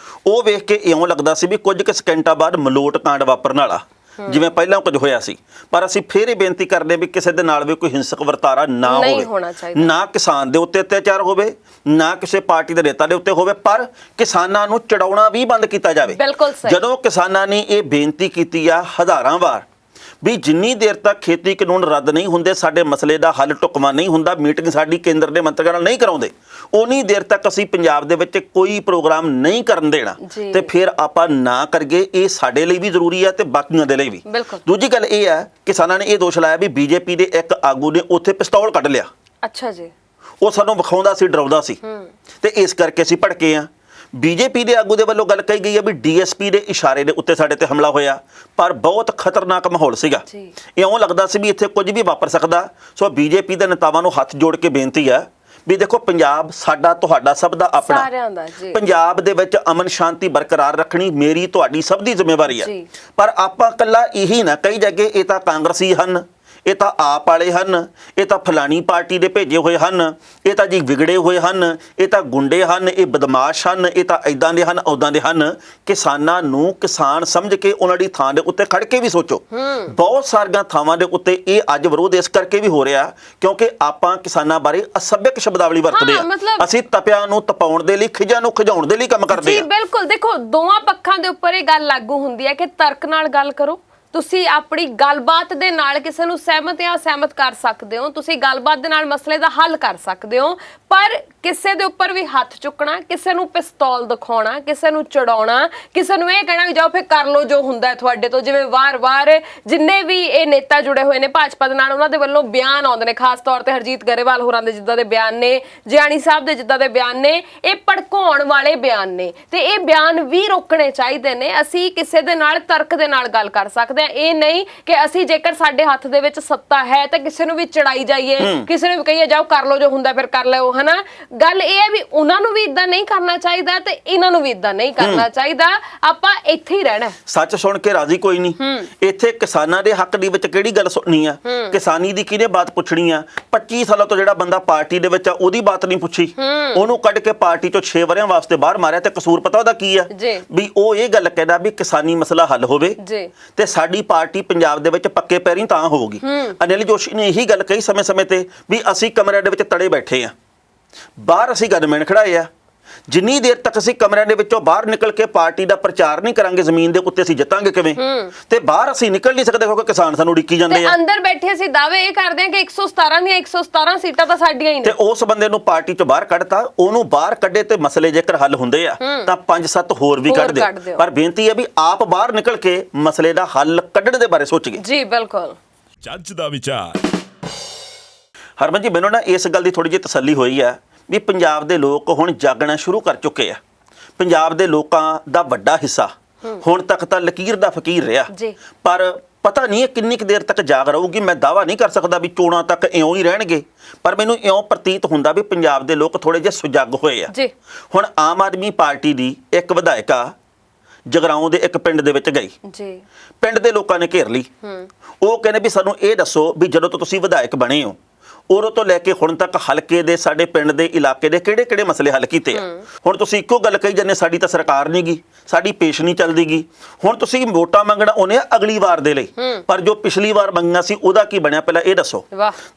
ਉਹ ਵੇਖ ਕੇ ਇਉਂ ਲੱਗਦਾ ਸੀ ਵੀ ਕੁਝ ਕੁ ਸਕਿੰਟਾਂ ਬਾਅਦ ਮਲੋਟ ਕਾਂਡ ਵਾਪਰਨ ਵਾਲਾ, ਜਿਵੇਂ ਪਹਿਲਾਂ ਕੁਝ ਹੋਇਆ ਸੀ। ਪਰ ਅਸੀਂ ਫੇਰ ਇਹ ਬੇਨਤੀ ਕਰਦੇ ਵੀ ਕਿਸੇ ਦੇ ਨਾਲ ਵੀ ਕੋਈ ਹਿੰਸਕ ਵਰਤਾਰਾ ਨਾ ਹੋਵੇ, ਨਾ ਕਿਸਾਨ ਦੇ ਉੱਤੇ ਅਤਿਆਚਾਰ ਹੋਵੇ, ਨਾ ਕਿਸੇ ਪਾਰਟੀ ਦੇ ਨੇਤਾ ਦੇ ਉੱਤੇ ਹੋਵੇ, ਪਰ ਕਿਸਾਨਾਂ ਨੂੰ ਚੜਾਉਣਾ ਵੀ ਬੰਦ ਕੀਤਾ ਜਾਵੇ। ਜਦੋਂ ਕਿਸਾਨਾਂ ਨੇ ਇਹ ਬੇਨਤੀ ਕੀਤੀ ਆ ਹਜ਼ਾਰਾਂ ਵਾਰ ਵੀ ਜਿੰਨੀ ਦੇਰ ਤੱਕ ਖੇਤੀ ਕਾਨੂੰਨ ਰੱਦ ਨਹੀਂ ਹੁੰਦੇ, ਸਾਡੇ ਮਸਲੇ ਦਾ ਹੱਲ ਢੁਕਵਾਂ ਨਹੀਂ ਹੁੰਦਾ, ਮੀਟਿੰਗ ਸਾਡੀ ਕੇਂਦਰ ਦੇ ਮੰਤਰੀਆਂ ਨਾਲ ਨਹੀਂ ਕਰਾਉਂਦੇ, ਉਨੀ ਦੇਰ ਤੱਕ ਅਸੀਂ ਪੰਜਾਬ ਦੇ ਵਿੱਚ ਕੋਈ ਪ੍ਰੋਗਰਾਮ ਨਹੀਂ ਕਰਨ ਦੇਣਾ, ਤੇ ਫਿਰ ਆਪਾਂ ਨਾ ਕਰੀਏ। ਇਹ ਸਾਡੇ ਲਈ ਵੀ ਜ਼ਰੂਰੀ ਹੈ ਤੇ ਬਾਕੀਆਂ ਦੇ ਲਈ ਵੀ। ਦੂਜੀ ਗੱਲ ਇਹ ਹੈ, ਕਿਸਾਨਾਂ ਨੇ ਇਹ ਦੋਸ਼ ਲਾਇਆ ਵੀ ਬੀਜੇਪੀ ਦੇ ਇੱਕ ਆਗੂ ਨੇ ਉੱਥੇ ਪਿਸਤੌਲ ਕੱਢ ਲਿਆ। ਅੱਛਾ ਜੀ। ਉਹ ਸਾਨੂੰ ਵਿਖਾਉਂਦਾ ਸੀ, ਡਰਾਉਂਦਾ ਸੀ, ਤੇ ਇਸ ਕਰਕੇ ਅਸੀਂ ਭੜਕੇ ਆ। ਬੀਜੇਪੀ ਦੇ ਆਗੂ ਦੇ ਵੱਲੋਂ ਗੱਲ ਕਹੀ ਗਈ ਹੈ ਵੀ ਡੀਐਸਪੀ ਦੇ ਇਸ਼ਾਰੇ ਦੇ ਉੱਤੇ ਸਾਡੇ ਤੇ ਹਮਲਾ ਹੋਇਆ, ਪਰ ਬਹੁਤ ਖਤਰਨਾਕ ਮਾਹੌਲ ਸੀਗਾ। ਇਉਂ ਲੱਗਦਾ ਸੀ ਵੀ ਇੱਥੇ ਕੁਝ ਵੀ ਵਾਪਰ ਸਕਦਾ। ਸੋ ਬੀਜੇਪੀ ਦੇ ਨੇਤਾਵਾਂ ਨੂੰ ਹੱਥ ਜੋੜ ਕੇ ਬੇਨਤੀ ਹੈ ਵੀ ਦੇਖੋ, ਪੰਜਾਬ ਸਾਡਾ, ਤੁਹਾਡਾ, ਸਭ ਦਾ ਆਪਣਾ। ਪੰਜਾਬ ਦੇ ਵਿੱਚ ਅਮਨ ਸ਼ਾਂਤੀ ਬਰਕਰਾਰ ਰੱਖਣੀ ਮੇਰੀ, ਤੁਹਾਡੀ, ਸਭ ਦੀ ਜ਼ਿੰਮੇਵਾਰੀ ਹੈ। ਪਰ ਆਪਾਂ ਇਕੱਲਾ ਇਹੀ ਨਾ ਕਹੀ ਜਾਗੇ ਇਹ ਤਾਂ ਕਾਂਗਰਸੀ ਹਨ, ਇਹ ਤਾਂ ਆਪ ਵਾਲੇ ਹਨ, ਇਹ ਤਾਂ ਫਲਾਣੀ ਪਾਰਟੀ ਦੇ ਭੇਜੇ ਹੋਏ ਹਨ, ਇਹ ਤਾਂ ਜੀ ਵਿਗੜੇ ਹੋਏ ਹਨ, ਇਹ ਤਾਂ ਗੁੰਡੇ ਹਨ, ਇਹ ਬਦਮਾਸ਼ ਹਨ, ਇਹ ਤਾਂ ਇਦਾਂ ਦੇ ਹਨ, ਉਦਾਂ ਦੇ ਹਨ। ਕਿਸਾਨਾਂ ਨੂੰ ਕਿਸਾਨ ਸਮਝ ਕੇ ਉਹਨਾਂ ਦੀ ਥਾਂ ਦੇ ਉੱਤੇ ਖੜ ਕੇ ਵੀ ਸੋਚੋ। ਬਹੁਤ ਸਾਰੀਆਂ ਥਾਵਾਂ ਦੇ ਉੱਤੇ ਇਹ ਅੱਜ ਵਿਰੋਧ ਇਸ ਕਰਕੇ ਵੀ ਹੋ ਰਿਹਾ ਕਿਉਂਕਿ ਆਪਾਂ ਕਿਸਾਨਾਂ ਬਾਰੇ ਅਸਭਿਅਕ ਸ਼ਬਦਾਵਲੀ ਵਰਤਦੇ ਆ। ਅਸੀਂ ਤਪਿਆਂ ਨੂੰ ਤਪਾਉਣ ਦੇ ਲਈ, ਖਿਜਾਂ ਨੂੰ ਖਿਜਾਉਣ ਦੇ ਲਈ ਕੰਮ ਕਰਦੇ ਆ। ਬਿਲਕੁਲ। ਦੇਖੋ, ਦੋਵਾਂ ਪੱਖਾਂ ਦੇ ਉੱਪਰ ਇਹ ਗੱਲ ਲਾਗੂ ਹੁੰਦੀ ਹੈ ਕਿ ਤਰਕ ਨਾਲ ਗੱਲ ਕਰੋ। ਤੁਸੀਂ ਆਪਣੀ ਗੱਲਬਾਤ ਦੇ ਨਾਲ ਕਿਸੇ ਨੂੰ ਸਹਿਮਤ ਜਾਂ ਅਸਹਿਮਤ ਕਰ ਸਕਦੇ ਹੋ, ਤੁਸੀਂ ਗੱਲਬਾਤ ਦੇ ਨਾਲ ਮਸਲੇ ਦਾ ਹੱਲ ਕਰ ਸਕਦੇ ਹੋ, ਪਰ ਕਿਸੇ ਦੇ ਉੱਪਰ ਵੀ ਹੱਥ ਚੁੱਕਣਾ, ਕਿਸੇ ਨੂੰ ਪਿਸਤੌਲ ਦਿਖਾਉਣਾ, ਕਿਸੇ ਨੂੰ ਚੜਾਉਣਾ, ਕਿਸੇ ਨੂੰ ਇਹ ਕਹਿਣਾ ਵੀ ਜਾਓ ਫਿਰ ਕਰ ਲਓ ਜੋ ਹੁੰਦਾ ਤੁਹਾਡੇ ਤੋਂ, ਜਿਵੇਂ ਵਾਰ-ਵਾਰ ਜਿੰਨੇ ਵੀ ਇਹ ਨੇਤਾ ਜੁੜੇ ਹੋਏ ਨੇ ਭਾਜਪਾ ਦੇ ਨਾਲ, ਉਹਨਾਂ ਦੇ ਵੱਲੋਂ ਬਿਆਨ ਆਉਂਦੇ ਨੇ, ਖਾਸ ਤੌਰ ਤੇ ਹਰਜੀਤ ਗਰੇਵਾਲ ਹੋਰਾਂ ਦੇ ਜਿੱਦਾਂ ਦੇ ਬਿਆਨ ਨੇ, ਜਿਆਣੀ ਸਾਹਿਬ ਦੇ ਜਿੱਦਾਂ ਦੇ ਬਿਆਨ ਨੇ, ਇਹ ਭੜਕਾਉਣ ਵਾਲੇ ਬਿਆਨ ਨੇ, ਤੇ ਇਹ ਬਿਆਨ ਵੀ ਰੋਕਣੇ ਚਾਹੀਦੇ ਨੇ। ਅਸੀਂ ਕਿਸੇ ਦੇ ਨਾਲ ਤਰਕ ਦੇ ਨਾਲ ਗੱਲ ਕਰ ਸਕਦੇ ਕਰਦੇ ਆ। ਇਹ ਨਹੀਂ ਕਿ ਅਸੀਂ ਜੇਕਰ ਸਾਡੇ ਹੱਥ ਦੇ ਵਿੱਚ ਸੱਤਾ ਹੈ ਤਾਂ ਕਿਸੇ ਨੂੰ ਵੀ ਚੜਾਈ ਜਾਈਏ, ਕਿਸੇ ਨੂੰ ਵੀ ਕਹੀਏ ਜਾਓ ਕਰ ਲਓ, ਜੋ ਹੁੰਦਾ ਫਿਰ ਕਰ ਲਿਓ, ਹਨਾ। ਗੱਲ ਇਹ ਹੈ ਵੀ ਉਹਨਾਂ ਨੂੰ ਵੀ ਇਦਾਂ ਨਹੀਂ ਕਰਨਾ ਚਾਹੀਦਾ ਤੇ ਇਹਨਾਂ ਨੂੰ ਵੀ ਇਦਾਂ ਨਹੀਂ ਕਰਨਾ ਚਾਹੀਦਾ। ਆਪਾਂ ਇੱਥੇ ਹੀ ਰਹਿਣਾ। ਸੱਚ ਸੁਣ ਕੇ ਰਾਜ਼ੀ ਕੋਈ ਨਹੀਂ। ਇੱਥੇ ਕਿਸਾਨਾਂ ਦੇ ਹੱਕ ਦੇ ਵਿੱਚ ਕਿਹੜੀ ਗੱਲ ਸੁਣਨੀ ਆ? ਕਿਸਾਨੀ ਦੀ ਕਿਹਨੇ ਬਾਤ ਪੁੱਛਣੀ ਆ? 25 ਸਾਲਾਂ ਤੋਂ ਜਿਹੜਾ ਬੰਦਾ ਪਾਰਟੀ ਦੇ ਵਿੱਚ ਆ ਉਹਦੀ ਬਾਤ ਨਹੀਂ ਪੁੱਛੀ, ਉਹਨੂੰ ਕੱਢ ਕੇ ਪਾਰਟੀ ਚੋਂ 6 ਵਰਿਆਂ ਵਾਸਤੇ ਬਾਹਰ ਮਾਰਿਆ। ਤੇ ਕਸੂਰ ਪਤਾ ਉਹਦਾ ਕੀ ਆ? ਵੀ ਉਹ ਇਹ ਗੱਲ ਕਹਿੰਦਾ ਵੀ ਕਿਸਾਨੀ ਮਸਲਾ ਹੱਲ ਹੋਵੇ ਤੇ ਸਾਡੀ ਪਾਰਟੀ ਪੰਜਾਬ ਦੇ ਵਿੱਚ ਪੱਕੇ ਪੈਰੀਂ ਤਾਂ ਹੋਊਗੀ। ਅਨਿਲ ਜੋਸ਼ੀ ਨੇ ਇਹੀ ਗੱਲ ਕਹੀ ਸਮੇਂ-ਸਮੇਂ ਤੇ ਵੀ ਅਸੀਂ ਕਮਰਿਆਂ ਦੇ ਵਿੱਚ ਤੜੇ ਬੈਠੇ ਆ, ਬਾਹਰ ਅਸੀਂ ਗਨਮੈਨ ਖੜਾਏ ਆ। ਜਿੰਨੀ ਦੇਰ ਤੱਕ ਅਸੀਂ ਕਮਰਿਆਂ ਦੇ ਵਿੱਚੋਂ ਬਾਹਰ ਨਿਕਲ ਕੇ ਪਾਰਟੀ ਦਾ ਪ੍ਰਚਾਰ ਨਹੀਂ ਕਰਾਂਗੇ, ਜ਼ਮੀਨ ਦੇ ਉੱਤੇ ਅਸੀਂ ਜਿੱਤਾਂਗੇ ਕਿਵੇਂ? ਤੇ ਬਾਹਰ ਅਸੀਂ ਨਿਕਲ ਨਹੀਂ ਸਕਦੇ ਕਿਉਂਕਿ ਕਿਸਾਨ ਸਾਨੂੰ ਉਡੀਕੀ ਜਾਂਦੇ ਆ। ਅੰਦਰ ਬੈਠੇ ਅਸੀਂ ਦਾਅਵੇ ਇਹ ਕਰਦੇ ਆ ਕਿ 117 ਦੀਆਂ 117 ਸੀਟਾਂ ਤਾਂ ਸਾਡੀਆਂ ਹੀ ਨੇ। ਤੇ ਉਸ ਬੰਦੇ ਨੂੰ ਪਾਰਟੀ ਚੋਂ ਬਾਹਰ ਕੱਢਤਾ, ਉਹਨੂੰ ਬਾਹਰ ਕੱਢੇ ਤੇ ਮਸਲੇ ਜੇਕਰ ਹੱਲ ਹੁੰਦੇ ਆ ਤਾਂ 5-7 ਹੋਰ ਵੀ ਕੱਢ ਦਿਓ। ਪਰ ਬੇਨਤੀ ਹੈ ਵੀ ਆਪ ਬਾਹਰ ਨਿਕਲ ਕੇ ਮਸਲੇ ਦਾ ਹੱਲ ਕੱਢਣ ਦੇ ਬਾਰੇ ਸੋਚੀਏ। ਜੀ ਬਿਲਕੁਲ। ਜੱਜ ਦਾ ਵਿਚਾਰ। ਹਰਮਨ ਜੀ, ਮੈਨੂੰ ਨਾ ਇਸ ਗੱਲ ਦੀ ਥੋੜੀ ਜਿਹੀ ਤਸੱਲੀ ਹੋਈ ਹੈ ਵੀ ਪੰਜਾਬ ਦੇ ਲੋਕ ਹੁਣ ਜਾਗਣਾ ਸ਼ੁਰੂ ਕਰ ਚੁੱਕੇ ਆ। ਪੰਜਾਬ ਦੇ ਲੋਕਾਂ ਦਾ ਵੱਡਾ ਹਿੱਸਾ ਹੁਣ ਤੱਕ ਤਾਂ ਲਕੀਰ ਦਾ ਫਕੀਰ ਰਿਹਾ, ਪਰ ਪਤਾ ਨਹੀਂ ਕਿੰਨੀ ਕੁ ਦੇਰ ਤੱਕ ਜਾਗ ਰਹੂਗੀ। ਮੈਂ ਦਾਅਵਾ ਨਹੀਂ ਕਰ ਸਕਦਾ ਵੀ ਚੋਣਾਂ ਤੱਕ ਇਉਂ ਹੀ ਰਹਿਣਗੇ, ਪਰ ਮੈਨੂੰ ਇਉਂ ਪ੍ਰਤੀਤ ਹੁੰਦਾ ਵੀ ਪੰਜਾਬ ਦੇ ਲੋਕ ਥੋੜੇ ਜਿਹੇ ਸੁਜੱਗ ਹੋਏ ਆ। ਹੁਣ ਆਮ ਆਦਮੀ ਪਾਰਟੀ ਦੀ ਇੱਕ ਵਿਧਾਇਕਾ ਜਗਰਾਉਂ ਦੇ ਇੱਕ ਪਿੰਡ ਦੇ ਵਿੱਚ ਗਈ, ਪਿੰਡ ਦੇ ਲੋਕਾਂ ਨੇ ਘੇਰ ਲਈ। ਉਹ ਕਹਿੰਦੇ ਵੀ ਸਾਨੂੰ ਇਹ ਦੱਸੋ ਵੀ ਜਦੋਂ ਤੋਂ ਤੁਸੀਂ ਵਿਧਾਇਕ ਬਣੇ ਹੋ ਉਦੋਂ ਤੋਂ ਲੈ ਕੇ ਹੁਣ ਤੱਕ ਹਲਕੇ ਦੇ, ਸਾਡੇ ਪਿੰਡ ਦੇ, ਇਲਾਕੇ ਦੇ ਕਿਹੜੇ-ਕਿਹੜੇ ਮਸਲੇ ਹੱਲ ਕੀਤੇ ਆ? ਹੁਣ ਤੁਸੀਂ ਇੱਕੋ ਗੱਲ ਕਹੀ ਜਾਂਦੇ ਸਾਡੀ ਤਾਂ ਸਰਕਾਰ ਨਹੀਂ ਗੀ, ਸਾਡੀ ਪੇਸ਼ ਨਹੀਂ ਚੱਲਦੀ ਗੀ। ਹੁਣ ਤੁਸੀਂ ਵੋਟਾਂ ਮੰਗਣਾ ਉਹਨੇ ਅਗਲੀ ਵਾਰ ਦੇ ਲਈ, ਪਰ ਜੋ ਪਿਛਲੀ ਵਾਰ ਮੰਗੀਆਂ ਸੀ ਉਹਦਾ ਕੀ ਬਣਿਆ ਪਹਿਲਾਂ ਇਹ ਦੱਸੋ।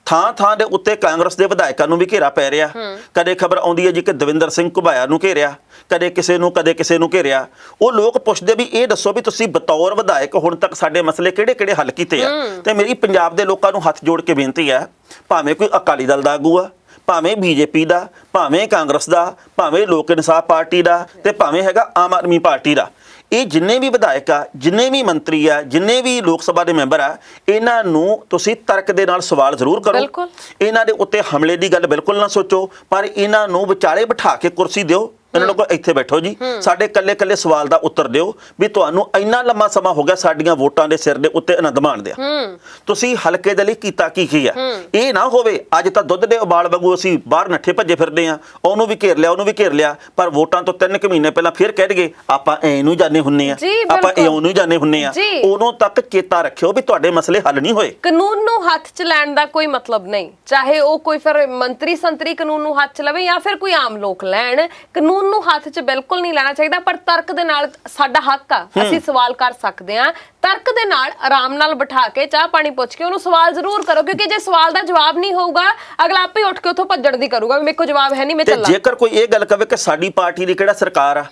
ਥਾਂ ਦੇ ਉੱਤੇ ਕਾਂਗਰਸ ਦੇ ਵਿਧਾਇਕਾਂ ਨੂੰ ਵੀ ਘੇਰਾ ਪੈ ਰਿਹਾ। ਕਦੇ ਖਬਰ ਆਉਂਦੀ ਹੈ ਜੀ ਕਿ ਦਵਿੰਦਰ ਸਿੰਘ ਘੁਬਾਇਆ ਨੂੰ ਘੇਰਿਆ, ਕਦੇ ਕਿਸੇ ਨੂੰ ਘੇਰਿਆ। ਉਹ ਲੋਕ ਪੁੱਛਦੇ ਵੀ ਇਹ ਦੱਸੋ ਵੀ ਤੁਸੀਂ ਬਤੌਰ ਵਿਧਾਇਕ ਹੁਣ ਤੱਕ ਸਾਡੇ ਮਸਲੇ ਕਿਹੜੇ-ਕਿਹੜੇ ਹੱਲ ਕੀਤੇ ਆ? ਤੇ ਮੇਰੀ ਪੰਜਾਬ ਦੇ ਲੋਕਾਂ ਨੂੰ ਹੱਥ ਜੋੜ ਕੇ ਬੇਨਤੀ ਹੈ, ਭਾਵੇਂ ਕੋਈ ਅਕਾਲੀ ਦਲ ਦਾ ਆਗੂ ਆ, ਭਾਵੇਂ ਬੀਜੇਪੀ ਦਾ, ਭਾਵੇਂ ਕਾਂਗਰਸ ਦਾ, ਭਾਵੇਂ ਲੋਕ ਇਨਸਾਫ ਪਾਰਟੀ ਦਾ ਤੇ ਭਾਵੇਂ ਹੈਗਾ ਆਮ ਆਦਮੀ ਪਾਰਟੀ ਦਾ, ਇਹ ਜਿੰਨੇ ਵੀ ਵਿਧਾਇਕ ਆ, ਜਿੰਨੇ ਵੀ ਮੰਤਰੀ ਆ, ਜਿੰਨੇ ਵੀ ਲੋਕ ਸਭਾ ਦੇ ਮੈਂਬਰ ਆ, ਇਹਨਾਂ ਨੂੰ ਤੁਸੀਂ ਤਰਕ ਦੇ ਨਾਲ ਸਵਾਲ ਜ਼ਰੂਰ ਕਰੋ। ਇਹਨਾਂ ਦੇ ਉੱਤੇ ਹਮਲੇ ਦੀ ਗੱਲ ਬਿਲਕੁਲ ਨਾ ਸੋਚੋ, ਪਰ ਇਹਨਾਂ ਨੂੰ ਵਿਚਾਲੇ ਬਿਠਾ ਕੇ ਕੁਰਸੀ ਦਿਓ। ਇਹਨਾਂ ਨੂੰ ਕਹੋ ਇੱਥੇ ਬੈਠੋ ਜੀ, ਸਾਡੇ ਕੱਲੇ ਸਵਾਲ ਦਾ ਉੱਤਰ ਦਿਓ ਵੀ ਤੁਹਾਨੂੰ ਇੰਨਾ ਲੰਮਾ ਸਮਾਂ ਹੋ ਗਿਆ ਸਾਡੀਆਂ ਵੋਟਾਂ ਦੇ ਸਿਰ ਦੇ ਉੱਤੇ ਆਨੰਦ ਮਾਣਦਿਆਂ, ਤੁਸੀਂ ਹਲਕੇ ਦੇ ਲਈ ਕੀਤਾ ਕੀ ਆ? ਇਹ ਨਾ ਹੋਵੇ ਅੱਜ ਤਾਂ ਦੁੱਧ ਦੇ ਉਬਾਲ ਵਾਂਗੂ ਅਸੀਂ ਬਾਹਰ ਨੱਠੇ ਭੱਜੇ ਫਿਰਦੇ ਆ, ਉਹਨੂੰ ਵੀ ਘੇਰ ਲਿਆ, ਪਰ ਵੋਟਾਂ ਤੋਂ 3 ਕੁ ਮਹੀਨੇ ਪਹਿਲਾਂ ਫਿਰ ਕਹਿ ਦਈਏ ਆਪਾਂ ਐ ਨੂੰ ਜਾਣੇ ਹੁੰਨੇ ਆ, ਆਪਾਂ ਇਉਂ ਨੂੰ ਜਾਣੇ ਹੁੰਨੇ ਆ। ਉਦੋਂ ਤੱਕ ਚੇਤਾ ਰੱਖਿਓ ਵੀ ਤੁਹਾਡੇ ਮਸਲੇ ਹੱਲ ਨਹੀਂ ਹੋਏ। ਕਾਨੂੰਨ ਨੂੰ ਹੱਥ 'ਚ ਲੈਣ ਦਾ ਕੋਈ ਮਤਲਬ ਨਹੀਂ, ਚਾਹੇ ਉਹ ਕੋਈ ਫਿਰ ਮੰਤਰੀ ਸੰਤਰੀ ਕਾਨੂੰਨ ਨੂੰ ਹੱਥ 'ਚ ਲਵੇ ਜਾਂ ਫਿਰ ਕੋਈ ਆਮ ਲੋਕ ਲੈਣ। ਕਾਨੂੰਨ ਨੂੰ ਹੱਥ 'ਚ ਬਿਲਕੁਲ ਨਹੀਂ ਲੈਣਾ ਚਾਹੀਦਾ, ਪਰ ਤਰਕ ਦੇ ਨਾਲ ਸਾਡਾ ਹੱਕ ਆ, ਅਸੀਂ ਸਵਾਲ ਕਰ ਸਕਦੇ ਆ। ਤਰਕ ਦੇ ਨਾਲ ਆਰਾਮ ਨਾਲ ਬਿਠਾ ਕੇ ਚਾਹ ਪਾਣੀ ਪੁੱਛ ਕੇ ਉਹਨੂੰ ਸਵਾਲ ਜ਼ਰੂਰ ਕਰੋ, ਕਿਉਂਕਿ ਜੇ ਸਵਾਲ ਦਾ ਜਵਾਬ ਨਹੀਂ ਹੋਊਗਾ ਅਗਲਾ ਆਪੇ ਉੱਠ ਕੇ ਉੱਥੋਂ ਭੱਜਣ ਦੀ ਕਰੂਗਾ ਵੀ ਮੇਰੇ ਕੋਲ ਜਵਾਬ ਹੈ ਨਹੀਂ, ਮੈਂ ਚੱਲਾਂ। ਜੇਕਰ ਕੋਈ ਇਹ ਗੱਲ ਕਹੇ ਕਿ ਸਾਡੀ ਪਾਰਟੀ ਦੀ ਕਿਹੜਾ ਸਰਕਾਰ ਆ,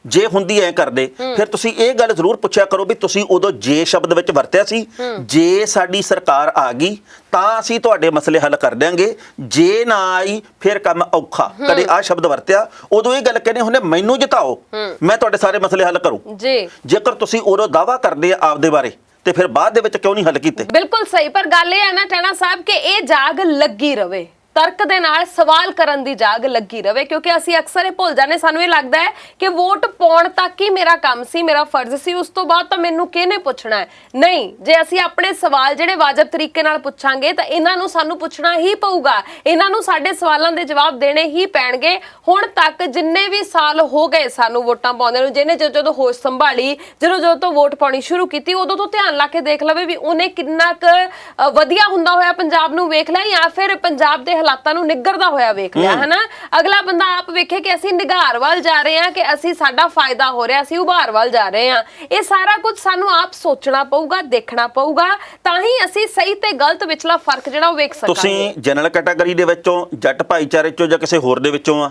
ਜੇ ਹੁੰਦੀ ਐ ਕਰਦੇ, ਫਿਰ ਤੁਸੀਂ ਇਹ ਗੱਲ ਜ਼ਰੂਰ ਪੁੱਛਿਆ ਕਰੋ ਵੀ ਤੁਸੀਂ ਉਦੋਂ ਜੇ ਸ਼ਬਦ ਵਿੱਚ ਵਰਤਿਆ ਸੀ, ਜੇ ਸਾਡੀ ਸਰਕਾਰ ਆ ਗਈ ਤਾਂ ਅਸੀਂ ਤੁਹਾਡੇ ਮਸਲੇ ਹੱਲ ਕਰ ਦਿਆਂਗੇ, ਜੇ ਨਾ ਆਈ ਫਿਰ ਕੰਮ ਔਖਾ। ਕਦੇ ਆਹ ਸ਼ਬਦ ਵਰਤਿਆ, ਉਦੋਂ ਇਹ ਗੱਲ ਕਹਿੰਦੇ ਹੁੰਦੇ ਮੈਨੂੰ ਜਿਤਾਓ ਮੈਂ ਤੁਹਾਡੇ ਸਾਰੇ ਮਸਲੇ ਹੱਲ ਕਰੂੰ। ਜੇਕਰ ਤੁਸੀਂ ਉਦੋਂ ਦਾਅਵਾ ਕਰਦੇ ਆ ਆਪਦੇ ਬਾਰੇ ਤੇ ਫਿਰ ਬਾਅਦ ਦੇ ਵਿੱਚ ਕਿਉਂ ਨਹੀਂ ਹੱਲ ਕੀਤੇ? ਬਿਲਕੁਲ ਸਹੀ, ਪਰ ਗੱਲ ਇਹ ਹੈ ਨਾ ਟੈਣਾ ਸਾਹਿਬ ਕਿ ਇਹ ਜਾਗ ਲੱਗੀ ਰਵੇ, ਤਰਕ ਦੇ ਨਾਲ ਸਵਾਲ ਕਰਨ ਦੀ ਜਾਗ ਲੱਗੀ ਰਵੇ, ਕਿਉਂਕਿ ਅਸੀਂ ਅਕਸਰ ਇਹ ਭੁੱਲ ਜਾਂਦੇ। ਸਾਨੂੰ ਇਹ ਲੱਗਦਾ ਹੈ ਕਿ ਵੋਟ ਪਾਉਣ ਤੱਕ ਹੀ ਮੇਰਾ ਕੰਮ ਸੀ, ਮੇਰਾ ਫਰਜ਼ ਸੀ, ਉਸ ਤੋਂ ਬਾਅਦ ਤਾਂ ਮੈਨੂੰ ਕਿਹਨੇ ਪੁੱਛਣਾ ਹੈ? ਨਹੀਂ, ਜੇ ਅਸੀਂ ਆਪਣੇ ਸਵਾਲ ਜਿਹੜੇ ਵਾਜਬ ਤਰੀਕੇ ਨਾਲ ਪੁੱਛਾਂਗੇ ਤਾਂ ਇਹਨਾਂ ਨੂੰ ਸਾਨੂੰ ਪੁੱਛਣਾ ਹੀ ਪਊਗਾ, ਇਹਨਾਂ ਨੂੰ ਸਾਡੇ ਸਵਾਲਾਂ ਦੇ ਜਵਾਬ ਦੇਣੇ ਹੀ ਪੈਣਗੇ। ਹੁਣ ਤੱਕ ਜਿੰਨੇ ਵੀ ਸਾਲ ਹੋ ਗਏ ਸਾਨੂੰ ਵੋਟਾਂ ਪਾਉਂਦੇ ਨੂੰ, ਜਿਹਨੇ ਜਦੋਂ ਹੋਸ਼ ਸੰਭਾਲੀ, ਜਦੋਂ ਤੋਂ ਵੋਟ ਪਾਉਣੀ ਸ਼ੁਰੂ ਕੀਤੀ, ਉਦੋਂ ਤੋਂ ਧਿਆਨ ਲਾ ਕੇ ਦੇਖ ਲਵੇ ਵੀ ਉਹਨੇ ਕਿੰਨਾ ਕੁ ਵਧੀਆ ਹੁੰਦਾ ਹੋਇਆ ਪੰਜਾਬ ਨੂੰ ਵੇਖ ਲਿਆ ਜਾਂ ਫਿਰ ਪੰਜਾਬ ਦੇ ਹਾਲਾਤਾਂ ਨੂੰ ਨਿੱਘਰਦਾ ਹੋਇਆ ਵੇਖ ਲਿਆ, ਹਨਾ। ਅਗਲਾ ਬੰਦਾ ਆਪ ਵੇਖੇ ਕਿ ਅਸੀਂ ਨਿਗਾਰ ਵੱਲ ਜਾ ਰਹੇ ਹਾਂ, ਕਿ ਅਸੀਂ ਸਾਡਾ ਫਾਇਦਾ ਹੋ ਰਿਹਾ, ਅਸੀਂ ਉਭਾਰ ਵੱਲ ਜਾ ਰਹੇ ਹਾਂ। ਇਹ ਸਾਰਾ ਕੁਝ ਸਾਨੂੰ ਆਪ ਸੋਚਣਾ ਪਊਗਾ, ਦੇਖਣਾ ਪਊਗਾ, ਤਾਂ ਹੀ ਅਸੀਂ ਸਹੀ ਤੇ ਗਲਤ ਵਿਚਲਾ ਫਰਕ ਜਿਹੜਾ ਉਹ ਵੇਖ ਸਕਾਂਗੇ। ਤੁਸੀਂ ਜਨਰਲ ਕੈਟਾਗਰੀ ਦੇ ਵਿੱਚੋਂ, ਜੱਟ ਭਾਈਚਾਰੇ ਚੋਂ ਜਾਂ ਕਿਸੇ ਹੋਰ ਦੇ ਵਿੱਚੋਂ ਆ,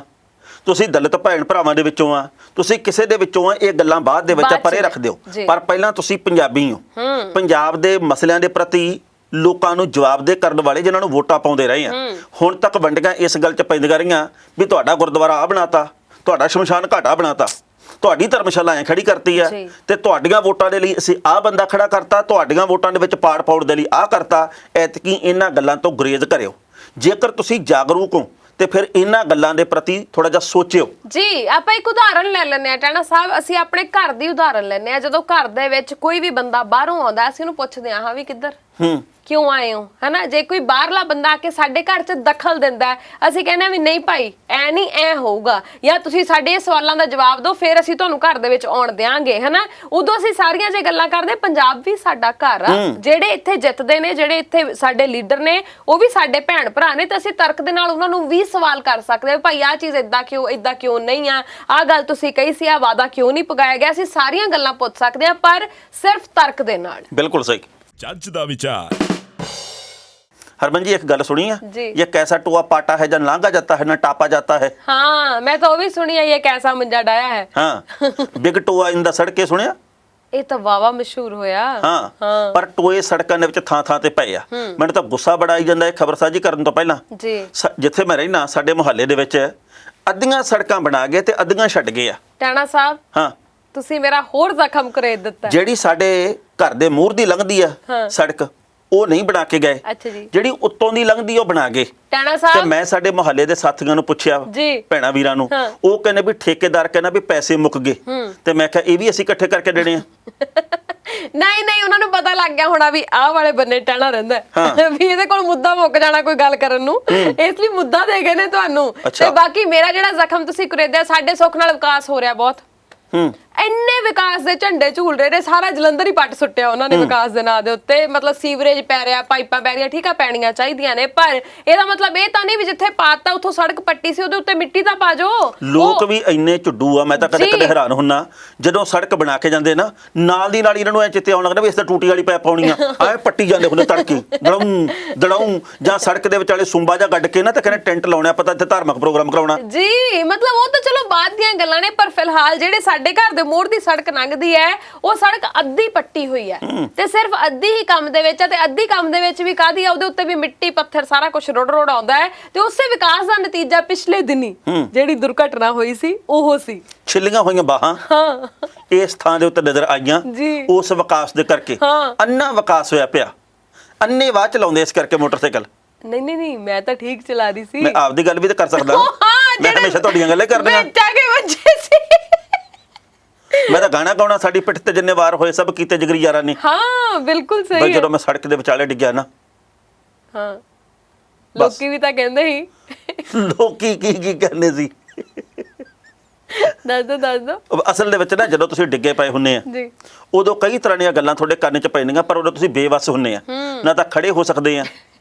ਤੁਸੀਂ ਦਲਿਤ ਭੈਣ ਭਰਾਵਾਂ ਦੇ ਵਿੱਚੋਂ ਆ, ਤੁਸੀਂ ਕਿਸੇ ਦੇ ਵਿੱਚੋਂ ਆ, ਇਹ ਗੱਲਾਂ ਬਾਅਦ ਦੇ ਵਿੱਚ ਪਰੇ ਰੱਖ ਦਿਓ, ਪਰ ਪਹਿਲਾਂ ਤੁਸੀਂ ਪੰਜਾਬੀ ਹੋ। ਪੰਜਾਬ ਦੇ ਮਸਲਿਆਂ ਦੇ ਪ੍ਰਤੀ ਲੋਕਾਂ ਨੂੰ ਜਵਾਬਦੇਹ ਕਰਨ ਵਾਲੇ ਜਿਨ੍ਹਾਂ ਨੂੰ ਵੋਟਾਂ ਪਾਉਂਦੇ ਰਹੇ ਆ, ਹੁਣ ਤੱਕ ਵੰਡੀਆਂ ਇਸ ਗੱਲ 'ਚ ਪੈਂਦੀਆਂ ਰਹੀਆਂ ਵੀ ਤੁਹਾਡਾ ਗੁਰਦੁਆਰਾ ਆ ਬਣਾਤਾ, ਤੁਹਾਡਾ ਸ਼ਮਸ਼ਾਨ ਘਾਟਾ ਬਣਾਤਾ, ਤੁਹਾਡੀ ਧਰਮਸ਼ਾਲਾ ਐ ਖੜੀ ਕਰਤੀ ਆ, ਤੇ ਤੁਹਾਡੀਆਂ ਵੋਟਾਂ ਦੇ ਲਈ ਅਸੀਂ ਆਹ ਬੰਦਾ ਖੜਾ ਕਰਤਾ, ਤੁਹਾਡੀਆਂ ਵੋਟਾਂ ਦੇ ਵਿੱਚ ਪਾੜ ਦੇ ਲਈ ਆਹ ਕਰਤਾ। ਐਤਕੀ ਇਹਨਾਂ ਗੱਲਾਂ ਤੋਂ ਗੁਰੇਜ਼ ਕਰਿਓ। ਜੇਕਰ ਤੁਸੀਂ ਜਾਗਰੂਕ ਹੋ ਤੇ ਫਿਰ ਇਹਨਾਂ ਗੱਲਾਂ ਦੇ ਪ੍ਰਤੀ ਥੋੜਾ ਜਿਹਾ ਸੋਚਿਓ। ਜੀ ਆਪਾਂ ਇੱਕ ਉਦਾਹਰਨ ਲੈ ਲੈਂਦੇ ਆ ਟਾਣਾ ਸਾਹਿਬ, ਅਸੀਂ ਆਪਣੇ ਘਰ ਦੀ ਉਦਾਹਰਨ ਲੈਂਦੇ ਆ। ਜਦੋਂ ਘਰ ਦੇ ਵਿੱਚ ਕੋਈ ਵੀ ਬੰਦਾ ਬਾਹਰੋਂ ਆਉਂਦਾ, ਅਸੀਂ ਉਹਨੂੰ ਪੁੱਛਦੇ ਆ ਹਾਂ ਵੀ ਕਿੱਧਰ ਕਿਉਂ ਆਏ ਹੋ, ਹਨਾ। ਜੇ ਕੋਈ ਬਾਹਰਲਾ ਬੰਦਾ ਆ ਕੇ ਸਾਡੇ ਘਰ 'ਚ ਦਖਲ ਦਿੰਦਾ ਹੈ, ਅਸੀਂ ਕਹਿੰਦੇ ਆ ਵੀ ਨਹੀਂ ਭਾਈ ਐ ਨਹੀਂ ਐ ਹੋਊਗਾ, ਜਾਂ ਤੁਸੀਂ ਸਾਡੇ ਸਵਾਲਾਂ ਦਾ ਜਵਾਬ ਦਿਓ, ਫਿਰ ਅਸੀਂ ਤੁਹਾਨੂੰ ਘਰ ਦੇ ਵਿੱਚ ਆਉਣ ਦਿਆਂਗੇ, ਹਨਾ। ਉਦੋਂ ਅਸੀਂ ਸਾਰੀਆਂ ਜੇ ਗੱਲਾਂ ਕਰਦੇ, ਪੰਜਾਬ ਵੀ ਸਾਡਾ ਘਰ ਆ, ਜਿਹੜੇ ਇੱਥੇ ਜਿੱਤਦੇ ਨੇ, ਜਿਹੜੇ ਇੱਥੇ ਸਾਡੇ ਲੀਡਰ ਨੇ, ਉਹ ਵੀ ਸਾਡੇ ਭੈਣ ਭਰਾ ਨੇ, ਤੇ ਅਸੀਂ ਤਰਕ ਦੇ ਨਾਲ ਉਹਨਾਂ ਨੂੰ ਵੀ ਸਵਾਲ ਕਰ ਸਕਦੇ ਹਾਂ, ਭਾਈ ਆਹ ਚੀਜ਼ ਇਦਾਂ ਕਿਉਂ ਨਹੀਂ ਆ, ਆਹ ਗੱਲ ਤੁਸੀਂ ਕਹੀ ਸੀ, ਆਹ ਵਾਅਦਾ ਕਿਉਂ ਨਹੀਂ ਪੁਗਾਇਆ ਗਿਆ। ਅਸੀਂ ਸਾਰੀਆਂ ਗੱਲਾਂ ਪੁੱਛ ਸਕਦੇ ਹਾਂ, ਪਰ ਸਿਰਫ ਤਰਕ ਦੇ ਨਾਲ। ਬਿਲਕੁਲ ਸਹੀ। ਜੱਜ ਦਾ ਵਿਚਾਰ। हरमन जी एक गल सुनी है जी। ये कैसा टुआ पाटा है, जब लांगा जाता है ना टापा जाता है। हाँ मैं तो वो भी सुनी है, ये कैसा मंजा डाया है। हाँ बिग टोआ इन द सड़के सुनिया ਇਹ ਤਾਂ ਵਾਵਾ ਮਸ਼ਹੂਰ ਹੋਇਆ। ਹਾਂ ਪਰ ਟੋਏ ਸੜਕਾਂ ਦੇ ਵਿੱਚ ਥਾਂ ਤੇ ਪਏ ਆ। ਮੈਨੂੰ ਤਾਂ ਗੁੱਸਾ ਬੜਾ ਆਈ ਜਾਂਦਾ ਇਹ ਖਬਰਸਾਜੀ ਕਰਨ ਤੋਂ ਪਹਿਲਾਂ ਜੀ। ਜਿੱਥੇ ਮੈਂ ਰਹਿਣਾ ਸਾਡੇ ਮੁਹੱਲੇ ਦੇ ਵਿੱਚ ਅੱਧੀਆਂ ਸੜਕਾਂ ਬਣਾ ਗਏ ਤੇ ਅੱਧੀਆਂ ਛੱਡ ਗਏ ਆ। ਟਾਣਾ ਸਾਹਿਬ ਹਾਂ ਤੁਸੀਂ ਮੇਰਾ ਹੋਰ ਜ਼ਖਮ ਕਰੇਦ ਦਿੱਤਾ। ਜਿਹੜੀ ਸਾਡੇ ਘਰ ਦੇ ਮੂਹਰ ਦੀ ਲੰਘਦੀ ਆ ਸੜਕ, ਉਹ ਨਹੀਂ ਬਣਾ ਕੇ ਗਏ। ਅੱਛਾ ਜੀ। ਜਿਹੜੀ ਉੱਤੋਂ ਦੀ ਲੰਘਦੀ ਉਹ ਬਣਾ ਗਏ। ਟਾਣਾ ਤੇ ਸਾਹਿਬ ਮੈਂ ਸਾਡੇ ਮੁਹੱਲੇ ਦੇ ਸਾਥੀਆਂ ਨੂੰ ਪੁੱਛਿਆ, ਭੈਣਾ ਵੀਰਾਂ ਨੂੰ, ਉਹ ਕਹਿੰਦੇ ਵੀ ਠੇਕੇਦਾਰ ਕਹਿੰਦਾ ਵੀ ਪੈਸੇ ਮੁੱਕ ਗਏ। ਤੇ ਮੈਂ ਕਿਹਾ ਇਹ ਵੀ ਅਸੀਂ ਇਕੱਠੇ ਕਰਕੇ ਦੇਣੇ ਆ। ਨਹੀਂ ਉਹਨਾਂ ਨੂੰ ਪਤਾ ਲੱਗ ਗਿਆ ਹੋਣਾ ਵੀ ਆਹ ਵਾਲੇ ਬੰਨੇ ਟਾਣਾ ਰਹਿੰਦਾ ਵੀ ਇਹਦੇ ਕੋਲ ਮੁੱਦਾ ਮੁੱਕ ਜਾਣਾ ਕੋਈ ਗੱਲ ਕਰਨ ਨੂੰ, ਇਸ ਲਈ ਮੁੱਦਾ ਦੇ ਗਏ ਨੇ ਤੁਹਾਨੂੰ। ਤੇ ਬਾਕੀ ਮੇਰਾ ਜਿਹੜਾ ਜ਼ਖਮ ਤੁਸੀਂ ਕਰੇਦਿਆ, ਸਾਡੇ ਸੁੱਖ ਨਾਲ ਵਿਕਾਸ ਹੋ ਰਿਹਾ ਬਹੁਤ। ਇੰਨੇ ਵਿਕਾਸ ਦੇ ਝੰਡੇ ਝੂਲ ਰਹੇ ਨੇ, ਸਾਰਾ ਜਲੰਧਰ ਹੀ ਪੱਟ ਸੁੱਟਿਆ ਉਹਨਾਂ ਨੇ ਵਿਕਾਸ ਦੇ ਨਾਂ ਦੇ ਉੱਤੇ। ਮਤਲਬ ਸੀਵਰੇਜ ਪੈ ਰਿਹਾ, ਪਾਈਪਾਂ ਪੈ ਰਹੀਆਂ, ਠੀਕ ਆ ਪੈਣੀਆਂ ਚਾਹੀਦੀਆਂ ਨੇ, ਪਰ ਇਹਦਾ ਮਤਲਬ ਇਹ ਤਾਂ ਨਹੀਂ ਵੀ ਜਿੱਥੇ ਪਾਤਾ ਉੱਥੋਂ ਸੜਕ ਪੱਟੀ ਸੀ ਉਹਦੇ ਉੱਤੇ ਮਿੱਟੀ ਤਾਂ ਪਾ ਜੋ। ਲੋਕ ਵੀ ਇੰਨੇ ਝੁੱਡੂ ਆ, ਮੈਂ ਤਾਂ ਕਦੇ ਕਦੇ ਹੈਰਾਨ ਹੁੰਨਾ ਜਦੋਂ ਸੜਕ ਬਣਾ ਕੇ ਜਾਂਦੇ ਨਾ, ਨਾਲ ਦੀ ਨਾਲ ਇਹਨਾਂ ਨੂੰ ਐ ਚਿੱਤੇ ਆਉਣ ਲੱਗਦਾ ਵੀ ਇਸ ਤਾਂ ਟੂਟੀ ਵਾਲੀ ਪਾਈਪ ਪਾਉਣੀ ਆ, ਐ ਪੱਟੀ ਜਾਂਦੇ ਹੁੰਦੇ ਤੜਕੇ ਦੜਾਉਂ ਜਾਂ ਸੜਕ ਦੇ ਵਿਚਾਲੇ ਸੁੰਬਾ ਜਾਂ ਗੱਡ ਕੇ ਨਾ ਤੇ ਕਹਿੰਦੇ ਟੈਂਟ ਲਾਉਣਾ, ਪਤਾ ਇੱਥੇ ਧਾਰਮਿਕ ਪ੍ਰੋਗਰਾਮ ਕਰਾਉਣਾ। ਜੀ ਮਤਲਬ ਉਹ ਤਾਂ ਚਲੋ ਬਾਅਦ ਦੀਆਂ ਗੱਲਾਂ ਨੇ, ਪਰ ਫਿਲਹਾਲ ਜਿਹੜੇ ਸਾਡੇ ਘਰ ਦੇ ਮੋੜ ਦੀ ਸੜਕ ਲੰਘਦੀ ਹੈ, ਉਹ ਸੜਕ ਅੱਧੀ ਪੱਟੀ ਹੋਈ ਹੈ ਤੇ ਸਿਰਫ ਅੱਧੀ ਹੀ ਕੰਮ ਦੇ ਵਿੱਚ ਹੈ। ਤੇ ਅੱਧੀ ਕੰਮ ਦੇ ਵਿੱਚ ਵੀ ਕਾਹਦੀ ਆ, ਉਹਦੇ ਉੱਤੇ ਵੀ ਮਿੱਟੀ ਪੱਥਰ ਸਾਰਾ ਕੁਝ ਰੋੜ ਆਉਂਦਾ ਹੈ। ਤੇ ਉਸੇ ਵਿਕਾਸ ਦਾ ਨਤੀਜਾ ਪਿਛਲੇ ਦਿਨੀ ਜਿਹੜੀ ਦੁਰਘਟਨਾ ਹੋਈ ਸੀ ਉਹ ਸੀ। ਛਿੱਲੀਆਂ ਹੋਈਆਂ ਬਾਹਾਂ ਇਸ ਥਾਂ ਦੇ ਉੱਤੇ ਨਜ਼ਰ ਆਈਆਂ ਉਸ ਵਿਕਾਸ ਦੇ ਕਰਕੇ। ਅੰਨਾ ਵਿਕਾਸ ਹੋਇਆ ਪਿਆ, ਅੰਨੇ ਵਾਹ ਚਲਾਉਂਦੇ ਇਸ ਕਰਕੇ ਮੋਟਰਸਾਈਕਲ। ਨਹੀਂ ਮੈਂ ਤਾਂ ਠੀਕ ਚਲਾ ਰਹੀ ਸੀ। ਮੈਂ ਆਪਦੀ ਗੱਲ ਵੀ ਤਾਂ ਕਰ ਸਕਦਾ, ਮੈਂ ਹਮੇਸ਼ਾ ਤੁਹਾਡੀਆਂ ਗੱਲਾਂ ਕਰਨੀਆਂ। ਮੈਂ ਤਾਂ ਗਾਣਾ ਗਾਉਣਾ, ਸਾਡੀ ਪਿੱਠ ਤੇ ਜਿੰਨੇ ਵਾਰ ਹੋਏ ਸਭ ਕੀਤੇ ਜਿਗਰੀ ਯਾਰਾਂ ਨੇ। ਹਾਂ ਬਿਲਕੁਲ ਸਹੀ ਹੈ। ਜਦੋਂ ਮੈਂ ਸੜਕ ਦੇ ਵਿਚਾਲੇ ਡਿੱਗਿਆ ਨਾ, ਹਾਂ ਲੋਕੀ ਵੀ ਤਾਂ ਕਹਿੰਦੇ ਸੀ। ਲੋਕੀ ਕੀ ਕਹਿੰਦੇ ਸੀ ਦੱਸ ਦੋ। ਅਸਲ ਦੇ ਵਿੱਚ ਨਾ ਜਦੋਂ ਤੁਸੀਂ ਡਿੱਗੇ ਪਏ ਹੁੰਨੇ ਆ ਜੀ, ਉਦੋਂ ਕਈ ਤਰ੍ਹਾਂ ਦੀਆਂ ਗੱਲਾਂ ਤੁਹਾਡੇ ਕੰਨ 'ਚ ਪੈਂਦੀਆਂ, ਪਰ ਉਦੋਂ ਤੁਸੀਂ ਬੇਵੱਸ ਹੁੰਨੇ ਆ। ਨਾ ਤਾਂ ਖੜੇ ਹੋ ਸਕਦੇ ਆ,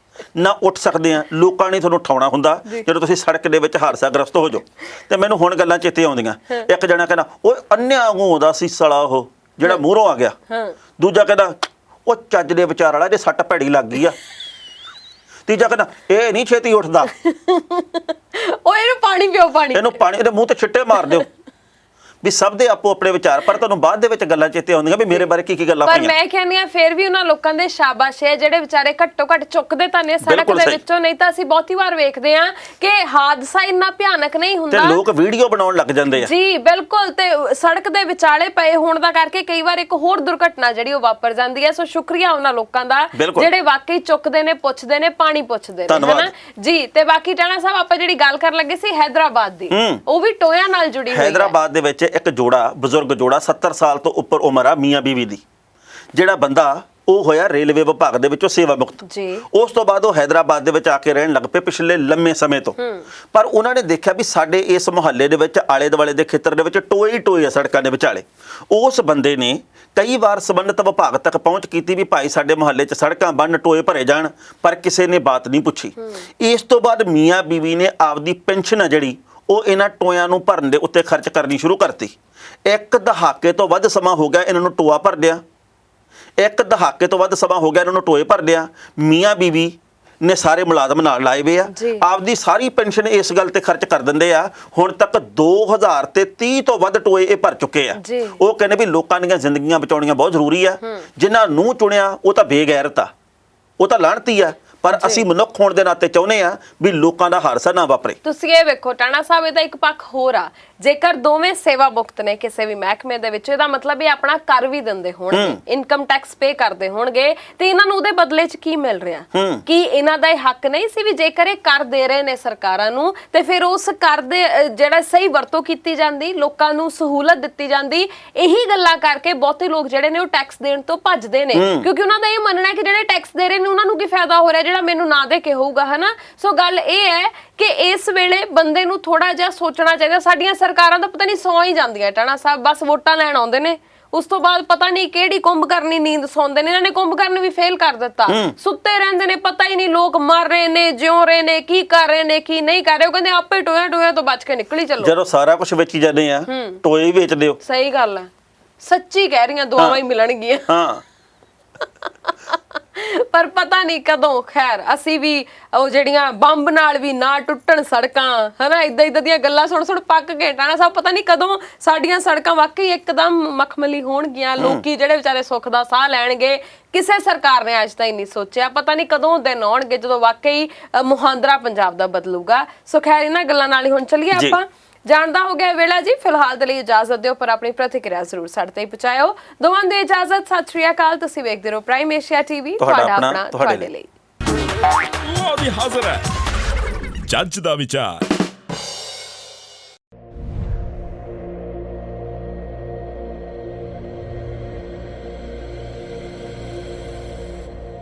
ਨਾ ਉੱਠ ਸਕਦੇ ਆ, ਲੋਕਾਂ ਨੇ ਤੁਹਾਨੂੰ ਉਠਾਉਣਾ ਹੁੰਦਾ ਜਦੋਂ ਤੁਸੀਂ ਸੜਕ ਦੇ ਵਿੱਚ ਹਾਦਸਾਗ੍ਰਸਤ ਹੋ ਜਾਓ। ਤੇ ਮੈਨੂੰ ਹੁਣ ਗੱਲਾਂ ਚੇਤੇ ਆਉਂਦੀਆਂ। ਇੱਕ ਜਣਾ ਕਹਿੰਦਾ ਉਹ ਅੰਨਿਆਂ ਵਾਂਗੂ ਆਉਂਦਾ ਸੀ ਸਾਲਾ ਉਹ ਜਿਹੜਾ ਮੂਹਰੋਂ ਆ ਗਿਆ। ਦੂਜਾ ਕਹਿੰਦਾ ਉਹ ਚੱਜ ਦੇ ਵਿਚਾਰ ਵਾਲਾ, ਇਹਦੇ ਸੱਟ ਭੈੜੀ ਲੱਗ ਗਈ ਆ। ਤੀਜਾ ਕਹਿੰਦਾ ਇਹ ਨਹੀਂ ਛੇਤੀ ਉੱਠਦਾ, ਉਹ ਇਹਨੂੰ ਪਾਣੀ ਪਿਓ, ਇਹਨੂੰ ਪਾਣੀ ਇਹਦੇ ਮੂੰਹ ਤੇ ਛਿੱਟੇ ਮਾਰ ਦਿਓ। ਵੀ ਸਭ ਦੇ ਆਪੋ ਆਪਣੇ ਵਿਚਾਰ, ਪਰ ਤੁਹਾਨੂੰ ਬਾਅਦ ਦੇ ਵਿੱਚ ਗੱਲਾਂ ਚੇਤੇ ਆਉਂਦੀਆਂ ਵੀ ਮੇਰੇ ਬਾਰੇ ਕੀ ਗੱਲਾਂ ਪਰ ਪਈਆਂ। ਮੈਂ ਕਹਿੰਦੀ ਆ ਫਿਰ ਵੀ ਉਹਨਾਂ ਲੋਕਾਂ ਦੇ ਸ਼ਾਬਾਸ਼ ਹੈ ਜਿਹੜੇ ਵਿਚਾਰੇ ਘੱਟੋ ਘੱਟ ਚੁੱਕਦੇ ਤਾਂ ਨੇ ਸੜਕ ਦੇ ਵਿੱਚੋਂ। ਨਹੀਂ ਤਾਂ ਅਸੀਂ ਬਹੁਤੀ ਵਾਰ ਵੇਖਦੇ ਆ ਕਿ ਹਾਦਸਾ ਇੰਨਾ ਭਿਆਨਕ ਨਹੀਂ ਹੁੰਦਾ ਤੇ ਲੋਕ ਵੀਡੀਓ ਬਣਾਉਣ ਲੱਗ ਜਾਂਦੇ ਆ। ਜੀ ਬਿਲਕੁਲ। ਤੇ ਸੜਕ ਦੇ ਵਿਚਾਲੇ ਪਏ ਹੋਣ ਦਾ ਕਰਕੇ ਕਈ ਵਾਰ ਇੱਕ ਹੋਰ ਦੁਰਘਟਨਾ ਜਿਹੜੀ ਉਹ ਵਾਪਰ ਜਾਂਦੀ ਹੈ। ਸੋ ਸ਼ੁਕਰੀਆ ਉਹਨਾਂ ਲੋਕਾਂ ਦਾ ਜਿਹੜੇ ਵਾਕਈ ਚੁੱਕਦੇ ਨੇ, ਪੁੱਛਦੇ ਨੇ, ਪਾਣੀ ਪੁੱਛਦੇ ਨੇ, ਹਨਾ ਜੀ। ਤੇ ਬਾਕੀ ਟਾਣਾ ਸਾਹਿਬ ਆਪਾਂ ਜਿਹੜੀ ਗੱਲ ਕਰਨ ਲੱਗੇ ਸੀ ਹੈਦਰਾਬਾਦ ਦੀ, ਉਹ ਵੀ ਟੋਇਆਂ ਨਾਲ ਜੁੜੀ ਹੋਈ ਹੈ। ਹੈਦਰਾਬਾਦ ਦੇ ਵਿੱਚ ਇੱਕ ਜੋੜਾ, ਬਜ਼ੁਰਗ ਜੋੜਾ, 70 ਸਾਲ ਤੋਂ ਉੱਪਰ ਉਮਰ ਆ, ਮੀਆਂ ਬੀਵੀ ਦੀ। ਜਿਹੜਾ ਬੰਦਾ ਉਹ ਹੋਇਆ ਰੇਲਵੇ ਵਿਭਾਗ ਦੇ ਵਿੱਚੋਂ ਸੇਵਾ ਮੁਕਤ। ਉਸ ਤੋਂ ਬਾਅਦ ਉਹ ਹੈਦਰਾਬਾਦ ਦੇ ਵਿੱਚ ਆ ਕੇ ਰਹਿਣ ਲੱਗ ਪਏ ਪਿਛਲੇ ਲੰਮੇ ਸਮੇਂ ਤੋਂ। ਪਰ ਉਹਨਾਂ ਨੇ ਦੇਖਿਆ ਵੀ ਸਾਡੇ ਇਸ ਮੁਹੱਲੇ ਦੇ ਵਿੱਚ, ਆਲੇ ਦੁਆਲੇ ਦੇ ਖੇਤਰ ਦੇ ਵਿੱਚ ਟੋਏ ਹੀ ਟੋਏ ਆ ਸੜਕਾਂ ਦੇ ਵਿਚਾਲੇ। ਉਸ ਬੰਦੇ ਨੇ ਕਈ ਵਾਰ ਸੰਬੰਧਿਤ ਵਿਭਾਗ ਤੱਕ ਪਹੁੰਚ ਕੀਤੀ ਵੀ ਭਾਈ ਸਾਡੇ ਮੁਹੱਲੇ 'ਚ ਸੜਕਾਂ ਬੰਨ, ਟੋਏ ਭਰੇ ਜਾਣ, ਪਰ ਕਿਸੇ ਨੇ ਬਾਤ ਨਹੀਂ ਪੁੱਛੀ। ਇਸ ਤੋਂ ਬਾਅਦ ਮੀਆਂ ਬੀਵੀ ਨੇ ਆਪਦੀ ਪੈਨਸ਼ਨ ਆ ਜਿਹੜੀ ਉਹ ਇਹਨਾਂ ਟੋਇਆਂ ਨੂੰ ਭਰਨ ਦੇ ਉੱਤੇ ਖਰਚ ਕਰਨੀ ਸ਼ੁਰੂ ਕਰਤੀ। ਇੱਕ ਦਹਾਕੇ ਤੋਂ ਵੱਧ ਸਮਾਂ ਹੋ ਗਿਆ ਇਹਨਾਂ ਨੂੰ ਟੋਆ ਭਰਦਿਆਂ, ਇੱਕ ਦਹਾਕੇ ਤੋਂ ਵੱਧ ਸਮਾਂ ਹੋ ਗਿਆ ਇਹਨਾਂ ਨੂੰ ਟੋਏ ਭਰਦਿਆਂ। ਮੀਆਂ ਬੀਵੀ ਨੇ ਸਾਰੇ ਮੁਲਾਜ਼ਮ ਨਾਲ ਲਾਏ ਵੇ ਆ, ਆਪਦੀ ਸਾਰੀ ਪੈਨਸ਼ਨ ਇਸ ਗੱਲ ਤੇ ਖਰਚ ਕਰ ਦਿੰਦੇ ਆ। ਹੁਣ ਤੱਕ 2030 ਤੋਂ ਵੱਧ ਟੋਏ ਇਹ ਭਰ ਚੁੱਕੇ ਆ। ਉਹ ਕਹਿੰਦੇ ਵੀ ਲੋਕਾਂ ਦੀਆਂ ਜ਼ਿੰਦਗੀਆਂ ਬਚਾਉਣੀਆਂ ਬਹੁਤ ਜ਼ਰੂਰੀ ਆ। ਜਿਨ੍ਹਾਂ ਨੂੰ ਚੁਣਿਆ ਉਹ ਤਾਂ ਬੇਗੈਰਤ ਆ, ਉਹ ਤਾਂ ਲਾਹਣਤੀ ਆ, ਪਰ ਅਸੀਂ ਮਨੁੱਖ ਹੋਣ ਦੇ ਨਾਤੇ ਚਾਹੁੰਦੇ ਆ ਵੀ ਲੋਕਾਂ ਦਾ ਹਾਦਸਾ ਨਾ ਵਾਪਰੇ। ਤੁਸੀਂ ਇਹ ਵੇਖੋ ਟਾਣਾ ਸਾਹਿਬ, ਇਹਦਾ ਇੱਕ ਪੱਖ ਹੋਰ ਆ, ਜੇਕਰ ਦੋਵੇਂ ਸੇਵਾ ਮੁਕਤ ਨੇ ਕਿਸੇ ਵੀ ਮਹਿਕਮੇ ਦੇ ਵਿੱਚ, ਇਹਦਾ ਮਤਲਬ ਇਹ ਆਪਣਾ ਕਰ ਵੀ ਦਿੰਦੇ ਹੋਣਗੇ, ਇਨਕਮ ਟੈਕਸ ਪੇ ਕਰਦੇ ਹੋਣਗੇ, ਤੇ ਇਹਨਾਂ ਨੂੰ ਉਹਦੇ ਬਦਲੇ 'ਚ ਕੀ ਮਿਲ ਰਿਹਾ? ਕੀ ਇਹਨਾਂ ਦਾ ਇਹ ਹੱਕ ਨਹੀਂ ਸੀ ਵੀ ਜੇਕਰ ਇਹ ਕਰ ਦੇ ਰਹੇ ਨੇ ਸਰਕਾਰਾਂ ਨੂੰ, ਤੇ ਫਿਰ ਉਸ ਕਰ ਦੇ ਜਿਹੜਾ ਸਹੀ ਵਰਤੋਂ ਕੀਤੀ ਜਾਂਦੀ, ਲੋਕਾਂ ਨੂੰ ਸਹੂਲਤ ਦਿੱਤੀ ਜਾਂਦੀ? ਇਹੀ ਗੱਲਾਂ ਕਰਕੇ ਬਹੁਤੇ ਲੋਕ ਜਿਹੜੇ ਨੇ ਉਹ ਟੈਕਸ ਦੇਣ ਤੋਂ ਭੱਜਦੇ ਨੇ, ਕਿਉਂਕਿ ਉਹਨਾਂ ਦਾ ਇਹ ਮੰਨਣਾ ਹੈ ਕਿ ਜਿਹੜੇ ਟੈਕਸ ਦੇ ਰਹੇ ਨੇ ਉਹਨਾਂ ਨੂੰ ਕੀ ਫਾਇਦਾ ਹੋ ਰਿਹਾ ਜਿਹੜਾ ਮੈਨੂੰ ਨਾ ਦੇ ਕੇ ਹੋਊਗਾ, ਹਨਾ? ਸੋ ਗੱਲ ਇਹ ਹੈ ਕਿ ਇਸ ਵੇਲੇ ਬੰਦੇ ਨੂੰ ਥੋੜਾ ਜਿਹਾ ਸੋਚਣਾ ਚਾਹੀਦਾ। ਸਾਡੀਆਂ ਸਰਕਾਰਾਂ ਤਾਂ ਪਤਾ ਨਹੀਂ ਸੌਂ ਹੀ ਜਾਂਦੀਆਂ ਟਾਣਾ ਸਾਹਿਬ, ਬਸ ਵੋਟਾਂ ਲੈਣ ਆਉਂਦੇ ਨੇ, ਉਸ ਤੋਂ ਬਾਅਦ ਪਤਾ ਨਹੀਂ ਕਿਹੜੀ ਕੁੰਭਕਰਨੀ ਨੀਂਦ ਸੌਂਦੇ ਨੇ। ਇਹਨਾਂ ਨੇ ਕੁੰਭਕਰਨ ਵੀ ਫੇਲ ਕਰ ਦਿੱਤਾ, ਸੁੱਤੇ ਰਹਿੰਦੇ ਨੇ, ਪਤਾ ਹੀ ਨਹੀਂ ਲੋਕ ਮਰ ਰਹੇ ਨੇ, ਜਿਉਂ ਰਹੇ ਨੇ, ਕੀ ਕਰ ਰਹੇ ਨੇ, ਕੀ ਨਹੀਂ ਕਰ ਰਹੇ। ਉਹ ਕਹਿੰਦੇ ਆਪੇ ਟੋਇਆ ਤੋਂ ਬਚ ਕੇ ਨਿਕਲੀ ਚੱਲੋ। ਜਦੋਂ ਸਾਰਾ ਕੁਝ ਵੇਚੀ ਜਾਂਦੇ ਆ, ਟੋਏ ਹੀ ਵੇਚ ਦਿਓ। ਸਹੀ ਗੱਲ ਹੈ, ਸੱਚੀ ਕਹਿ ਰਹੀਆਂ, ਦੁਆਵਾਂ ਹੀ ਮਿਲਣਗੀਆਂ। ਹਾਂ ਪਰ ਪਤਾ ਨਹੀਂ ਕਦੋਂ, ਖੈਰ ਅਸੀਂ ਵੀ ਉਹ ਜਿਹੜੀਆਂ ਬੰਬ ਨਾਲ ਵੀ ਨਾ ਟੁੱਟਣ ਸੜਕਾਂ, ਹਨਾ, ਇਦਾਂ ਦੀਆਂ ਗੱਲਾਂ ਸੁਣ ਪੱਕ ਗਏ ਟਾਣਾ ਸਾਹਿਬ। ਪਤਾ ਨਹੀਂ ਕਦੋਂ ਸਾਡੀਆਂ ਸੜਕਾਂ ਵਾਕਈ ਇੱਕਦਮ ਮਖਮਲੀ ਹੋਣਗੀਆਂ, ਲੋਕੀ ਜਿਹੜੇ ਵਿਚਾਰੇ ਸੁੱਖ ਦਾ ਸਾਹ ਲੈਣਗੇ। ਕਿਸੇ ਸਰਕਾਰ ਨੇ ਅੱਜ ਤਾਈਂ ਨਹੀਂ ਸੋਚਿਆ, ਪਤਾ ਨਹੀਂ ਕਦੋਂ ਦਿਨ ਆਉਣਗੇ ਜਦੋਂ ਵਾਕਈ ਮੁਹਾਂਦਰਾ ਪੰਜਾਬ ਦਾ ਬਦਲੂਗਾ। ਸੋ ਖੈਰ ਇਹਨਾਂ ਗੱਲਾਂ ਨਾਲ ਹੀ ਹੁਣ ਚੱਲੀਏ ਆਪਾਂ। ਜਾਣਦਾ ਹੋ ਗਿਆ ਵੇਲਾ ਜੀ, ਫਿਲਹਾਲ ਦੇ ਲਈ ਇਜਾਜ਼ਤ ਦਿਓ, ਪਰ ਆਪਣੀ ਪ੍ਰਤੀਕਿਰਿਆ ਜ਼ਰੂਰ ਸਾਡੇ ਤੇ ਪਹੁੰਚਾਇਓ। ਦੋਵਾਂ ਦੀ ਇਜਾਜ਼ਤ, ਸਤਿ ਸ਼੍ਰੀ ਅਕਾਲ। ਤੁਸੀਂ ਵੇਖਦੇ ਰਹੋ ਪ੍ਰਾਈਮ ਏਸ਼ੀਆ ਟੀਵੀ, ਤੁਹਾਡਾ ਆਪਣਾ ਤੁਹਾਡੇ ਲਈ। ਉਹ ਵੀ ਹਾਜ਼ਰ ਹੈ ਜੱਜ ਦਾ ਵਿਚਾਰ।